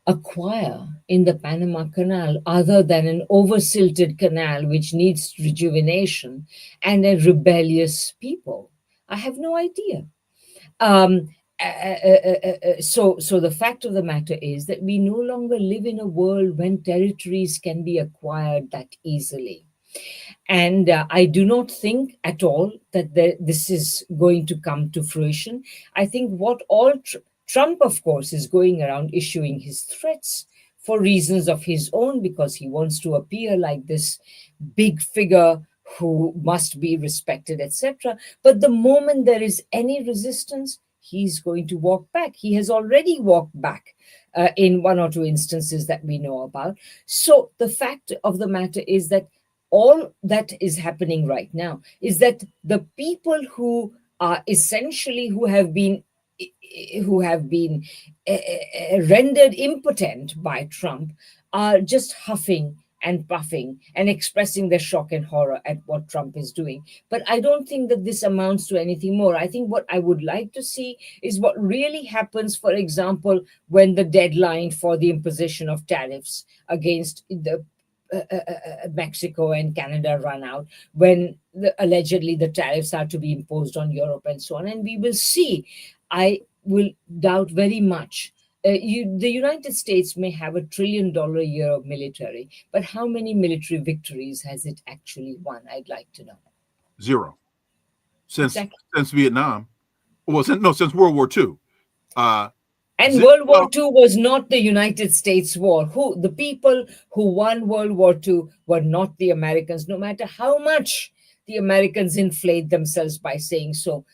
C: acquire in the Panama Canal other than an oversilted canal which needs rejuvenation and a rebellious people? I have no idea. Um, so the fact of the matter is that we no longer live in a world when territories can be acquired that easily. And I do not think at all that this is going to come to fruition. I think Trump, of course, is going around issuing his threats for reasons of his own, because he wants to appear like this big figure who must be respected, etc. But the moment there is any resistance, he's going to walk back. He has already walked back in one or two instances that we know about. So the fact of the matter is that all that is happening right now is that the people who are essentially who have been rendered impotent by Trump are just huffing and puffing and expressing their shock and horror at what Trump is doing. But I don't think that this amounts to anything more. I think what I would like to see is what really happens, for example, when the deadline for the imposition of tariffs against the Mexico and Canada run out, when allegedly the tariffs are to be imposed on Europe and so on. And we will see. I will doubt very much. The United States may have $1 trillion a year of military, but how many military victories has it actually won? I'd like to know.
A: Zero. Since
C: Exactly.
A: since Vietnam. Well, since World War II.
C: And
A: Zip,
C: World War
A: well,
C: II was not the United States war. The people who won World War II were not the Americans, no matter how much the Americans inflate themselves by saying so.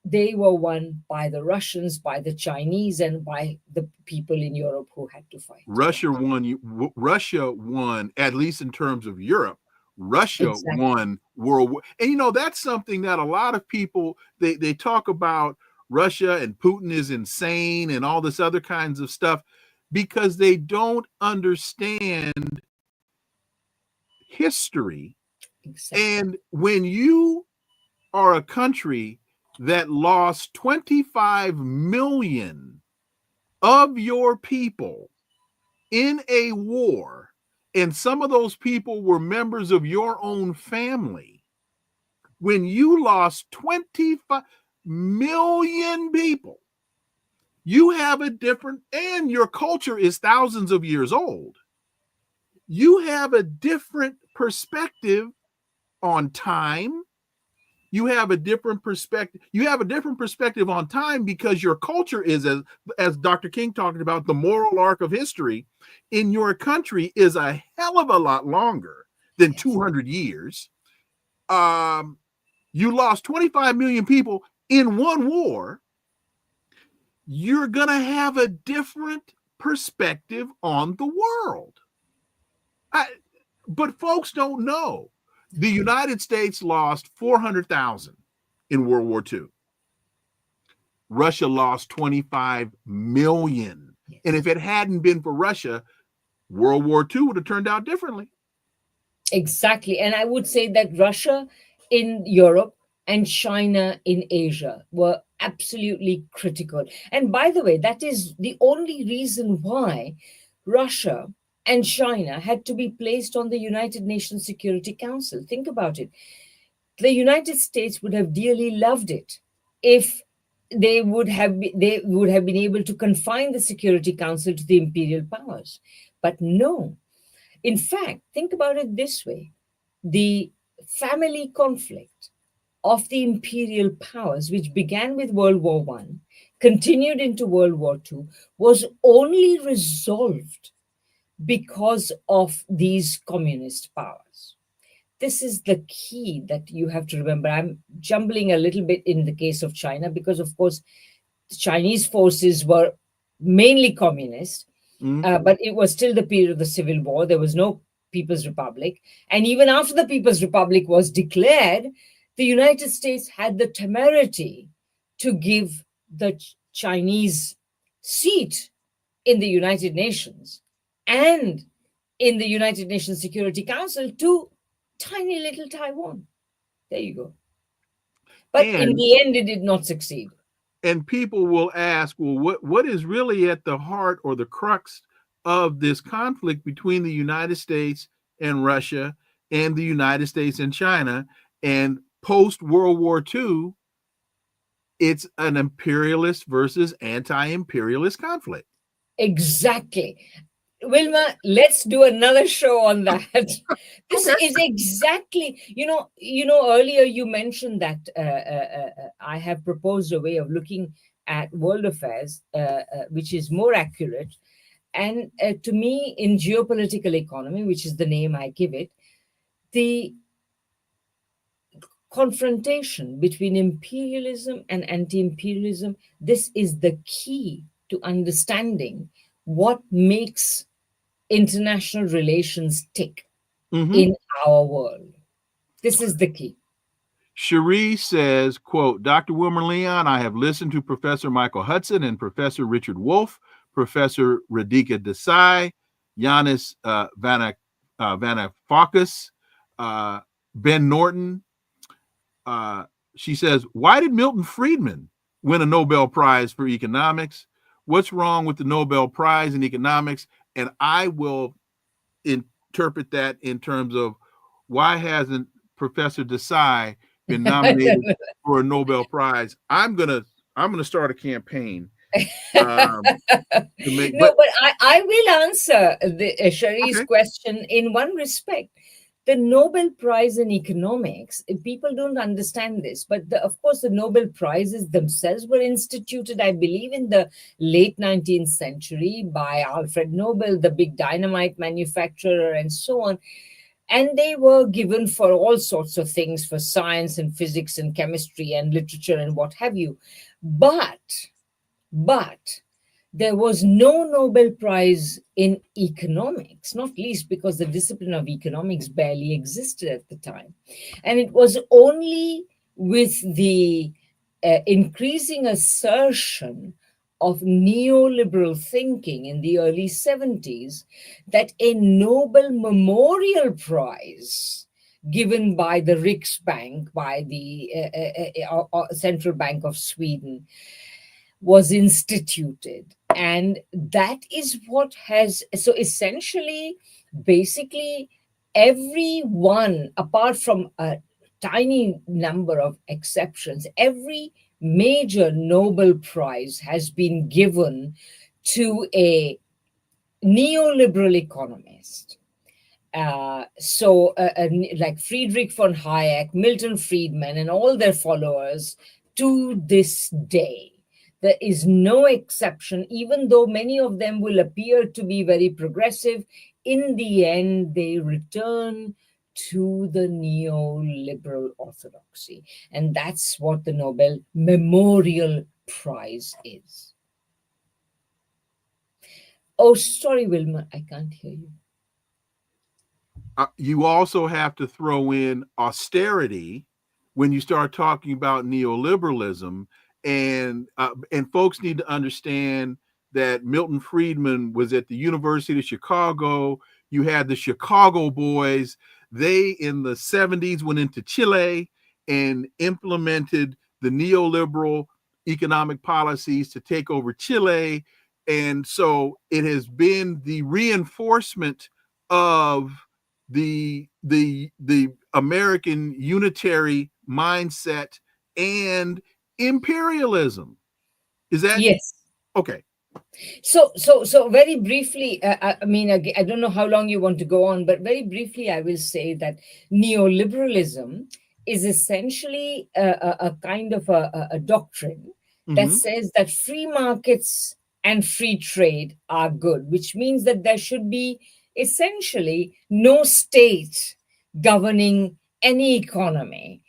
C: They were won by the Russians, by the Chinese, and by the people in Europe who had to fight.
A: Russia won. Russia won, at least in terms of Europe. Russia
C: Exactly.
A: won World War, and that's something that a lot of people they talk about Russia and Putin is insane and all this other kinds of stuff because they don't understand history.
C: Exactly.
A: And when you are a country that lost 25 million of your people in a war, and some of those people were members of your own family, when you lost 25 million people, you have a different, and your culture is thousands of years old. You have a different perspective on time. You have a different perspective. You have a different perspective on time because your culture is, as Dr. King talked about, the moral arc of history in your country is a hell of a lot longer than
C: Yes.
A: 200 years. You lost 25 million people in one war. You're going to have a different perspective on the world. But folks don't know. The United States lost 400,000 in World War II. Russia lost 25 million.
C: Yes.
A: And if it hadn't been for Russia, World War II would have turned out differently.
C: Exactly. And I would say that Russia in Europe and China in Asia were absolutely critical. And by the way, that is the only reason why Russia and China had to be placed on the United Nations Security Council. Think about it. The United States would have dearly loved it if they would have been able to confine the Security Council to the imperial powers. But no. In fact, think about it this way. The family conflict of the imperial powers, which began with World War I, continued into World War II, was only resolved because of these communist powers. This is the key that you have to remember. I'm jumbling a little bit in the case of China because, of course, the Chinese forces were mainly communist, but it was still the period of the Civil War. There was no People's Republic. And even after the People's Republic was declared, the United States had the temerity to give the Chinese seat in the United Nations and in the United Nations Security Council to tiny little Taiwan. There you go. But in the end, it did not succeed.
A: And people will ask, well, what is really at the heart or the crux of this conflict between the United States and Russia and the United States and China? And post World War II, it's an imperialist versus anti-imperialist conflict.
C: Exactly. Wilma, let's do another show on that. This is exactly, earlier you mentioned that I have proposed a way of looking at world affairs, which is more accurate. And to me, in geopolitical economy, which is the name I give it, the confrontation between imperialism and anti-imperialism, this is the key to understanding what makes international relations tick in our world. This is the key.
A: Cherie says, quote, Dr. Wilmer Leon, I have listened to Professor Michael Hudson and Professor Richard Wolff, Professor Radhika Desai, Yanis Varoufakis, Ben Norton. She says, why did Milton Friedman win a Nobel Prize for economics? What's wrong with the Nobel Prize in economics? And I will interpret that in terms of why hasn't Professor Desai been nominated for a Nobel Prize? I'm gonna start a campaign.
C: But I will answer Cherie's question in one respect. The Nobel Prize in economics, people don't understand this, but of course, the Nobel Prizes themselves were instituted, I believe, in the late 19th century by Alfred Nobel, the big dynamite manufacturer, and so on. And they were given for all sorts of things, for science and physics and chemistry and literature and what have you. But there was no Nobel Prize in economics, not least because the discipline of economics barely existed at the time. And it was only with the increasing assertion of neoliberal thinking in the early 70s that a Nobel Memorial Prize given by the Riksbank, by the Central Bank of Sweden, was instituted. And that is what has, so essentially, basically, everyone, apart from a tiny number of exceptions, every major Nobel Prize has been given to a neoliberal economist. Like Friedrich von Hayek, Milton Friedman, and all their followers to this day. There is no exception, even though many of them will appear to be very progressive. In the end, they return to the neoliberal orthodoxy. And that's what the Nobel Memorial Prize is. Oh, sorry, Wilma, I can't hear you.
A: You also have to throw in austerity when you start talking about neoliberalism, and folks need to understand that Milton Friedman was at the University of Chicago. You had the Chicago boys. They in the 70s went into Chile and implemented the neoliberal economic policies to take over Chile. And so it has been the reinforcement of the American unitary mindset and imperialism. Is that
C: Yes.
A: okay?
C: So very briefly, I mean, I don't know how long you want to go on, but very briefly, I will say that neoliberalism is essentially a kind of a doctrine that
A: Mm-hmm.
C: says that free markets and free trade are good, which means that there should be essentially no state governing any economy.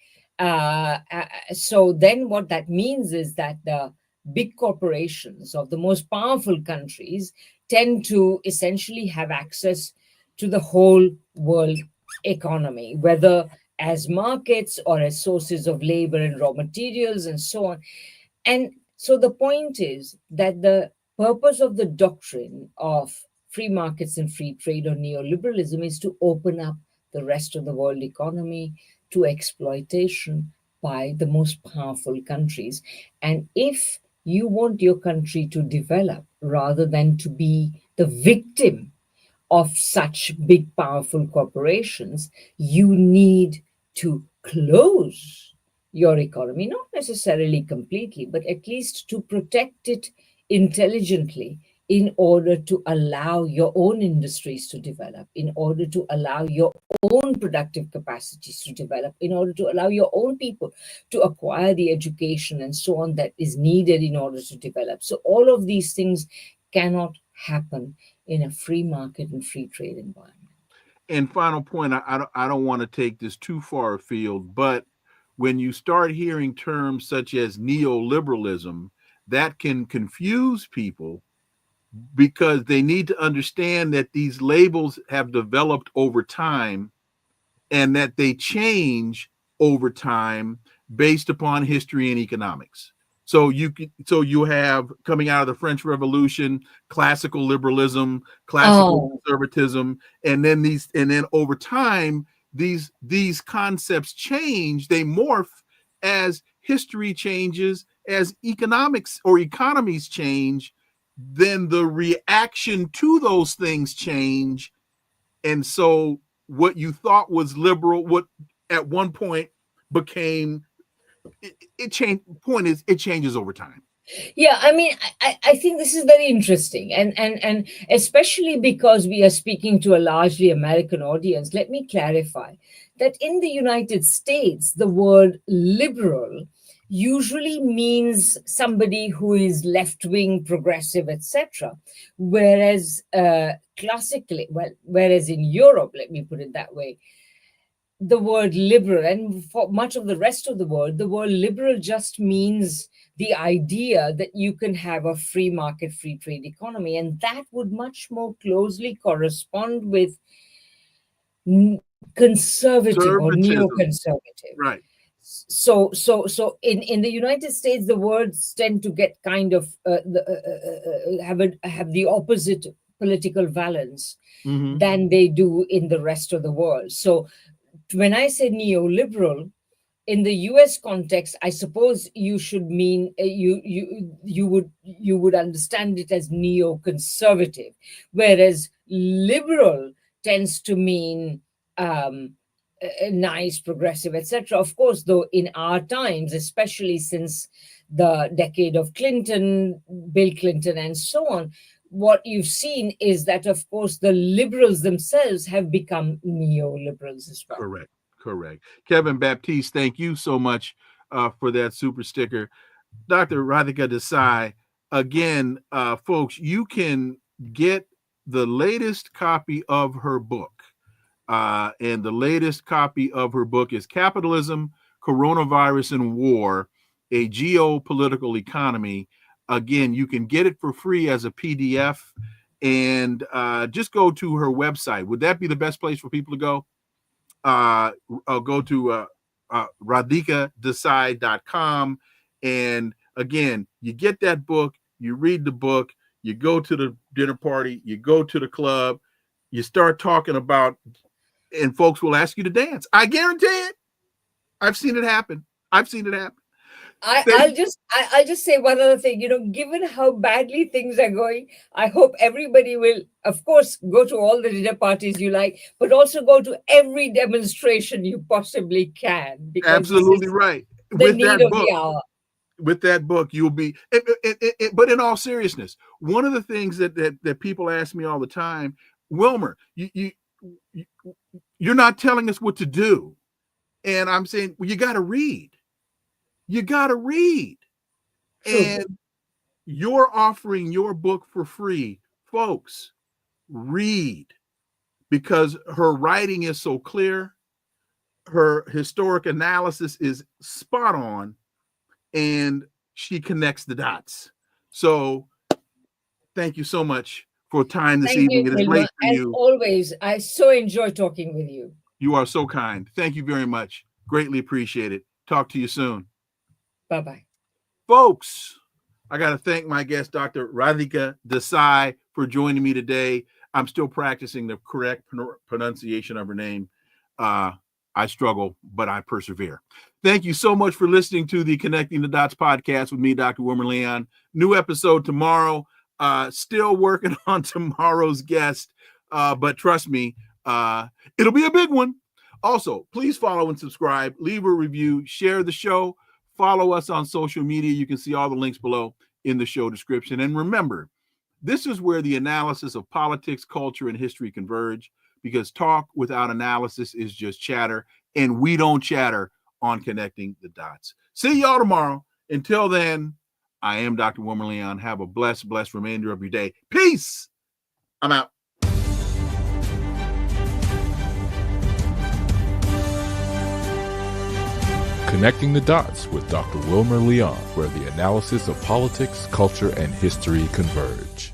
C: So then what that means is that the big corporations of the most powerful countries tend to essentially have access to the whole world economy, whether as markets or as sources of labor and raw materials and so on. And so the point is that the purpose of the doctrine of free markets and free trade or neoliberalism is to open up the rest of the world economy to exploitation by the most powerful countries. And if you want your country to develop rather than to be the victim of such big, powerful corporations, you need to close your economy, not necessarily completely, but at least to protect it intelligently in order to allow your own industries to develop, in order to allow your own productive capacities to develop, in order to allow your own people to acquire the education and so on that is needed in order to develop. So all of these things cannot happen in a free market and free trade environment.
A: And final point, I don't want to take this too far afield, but when you start hearing terms such as neoliberalism, that can confuse people because they need to understand that these labels have developed over time and that they change over time based upon history and economics. So you have coming out of the French Revolution, classical liberalism, classical
C: Oh,
A: conservatism, and then over time these concepts change, they morph as history changes, as economics or economies change, then the reaction to those things change. And so what you thought was liberal, what at one point became it changed. Point is, it changes over time.
C: Yeah, I mean, I think this is very interesting, and especially because we are speaking to a largely American audience. Let me clarify that in the United States, the word liberal usually means somebody who is left wing, progressive, etc. Whereas in Europe, let me put it that way, the word liberal, and for much of the rest of the world, the word liberal just means the idea that you can have a free market, free trade economy. And that would much more closely correspond with conservative or
A: Conservatism,
C: neoconservative.
A: right?
C: So in the United States, the words tend to get kind of have the opposite political valence
A: Hmm.
C: than they do in the rest of the world. So when I say neoliberal, in the US context, I suppose you should mean you would understand it as neoconservative, whereas liberal tends to mean nice, progressive, etc. Of course, though, in our times, especially since the decade of Clinton, Bill Clinton, and so on, what you've seen is that, of course, the liberals themselves have become neoliberals as well.
A: Correct. Correct. Kevin Baptiste, thank you so much for that super sticker. Dr. Radhika Desai, again, folks, you can get the latest copy of her book. And the latest copy of her book is Capitalism, Coronavirus, and War, a Geopolitical Economy. Again, you can get it for free as a PDF. And just go to her website. Would that be the best place for people to go? I'll go to radhikadesai.com. And again, you get that book, you read the book, you go to the dinner party, you go to the club, you start talking about, and folks will ask you to dance. I guarantee it. I've seen it happen. I've seen it happen.
C: I'll just say one other thing. Given how badly things are going, I hope everybody will, of course, go to all the dinner parties you like, but also go to every demonstration you possibly can, because this
A: Absolutely
C: is
A: right.
C: the need of the hour.
A: With that book, you'll be. But in all seriousness, one of the things that people ask me all the time, Wilmer, you're not telling us what to do, and I'm saying, well, you got to read. You got to read.
C: True.
A: And you're offering your book for free. Folks, read, because her writing is so clear. Her historic analysis is spot on, and she connects the dots. So thank you so much for time this
C: Thank you,
A: evening. It is
C: Wilma.
A: late for
C: As
A: you.
C: always, I so enjoy talking with you.
A: You are so kind. Thank you very much. Greatly appreciate it. Talk to you soon.
C: Bye-bye.
A: Folks, I got to thank my guest, Dr. Radhika Desai, for joining me today. I'm still practicing the correct pronunciation of her name. I struggle, but I persevere. Thank you so much for listening to the Connecting the Dots podcast with me, Dr. Wilmer Leon. New episode tomorrow. Still working on tomorrow's guest, but trust me, it'll be a big one. Also, please follow and subscribe, leave a review, share the show, follow us on social media. You can see all the links below in the show description. And remember, this is where the analysis of politics, culture, and history converge, because talk without analysis is just chatter, and we don't chatter on Connecting the Dots. See y'all tomorrow. Until then, I am Dr. Wilmer Leon. Have a blessed remainder of your day. Peace. I'm out.
B: Connecting the Dots with Dr. Wilmer Leon, where the analysis of politics, culture, and history converge.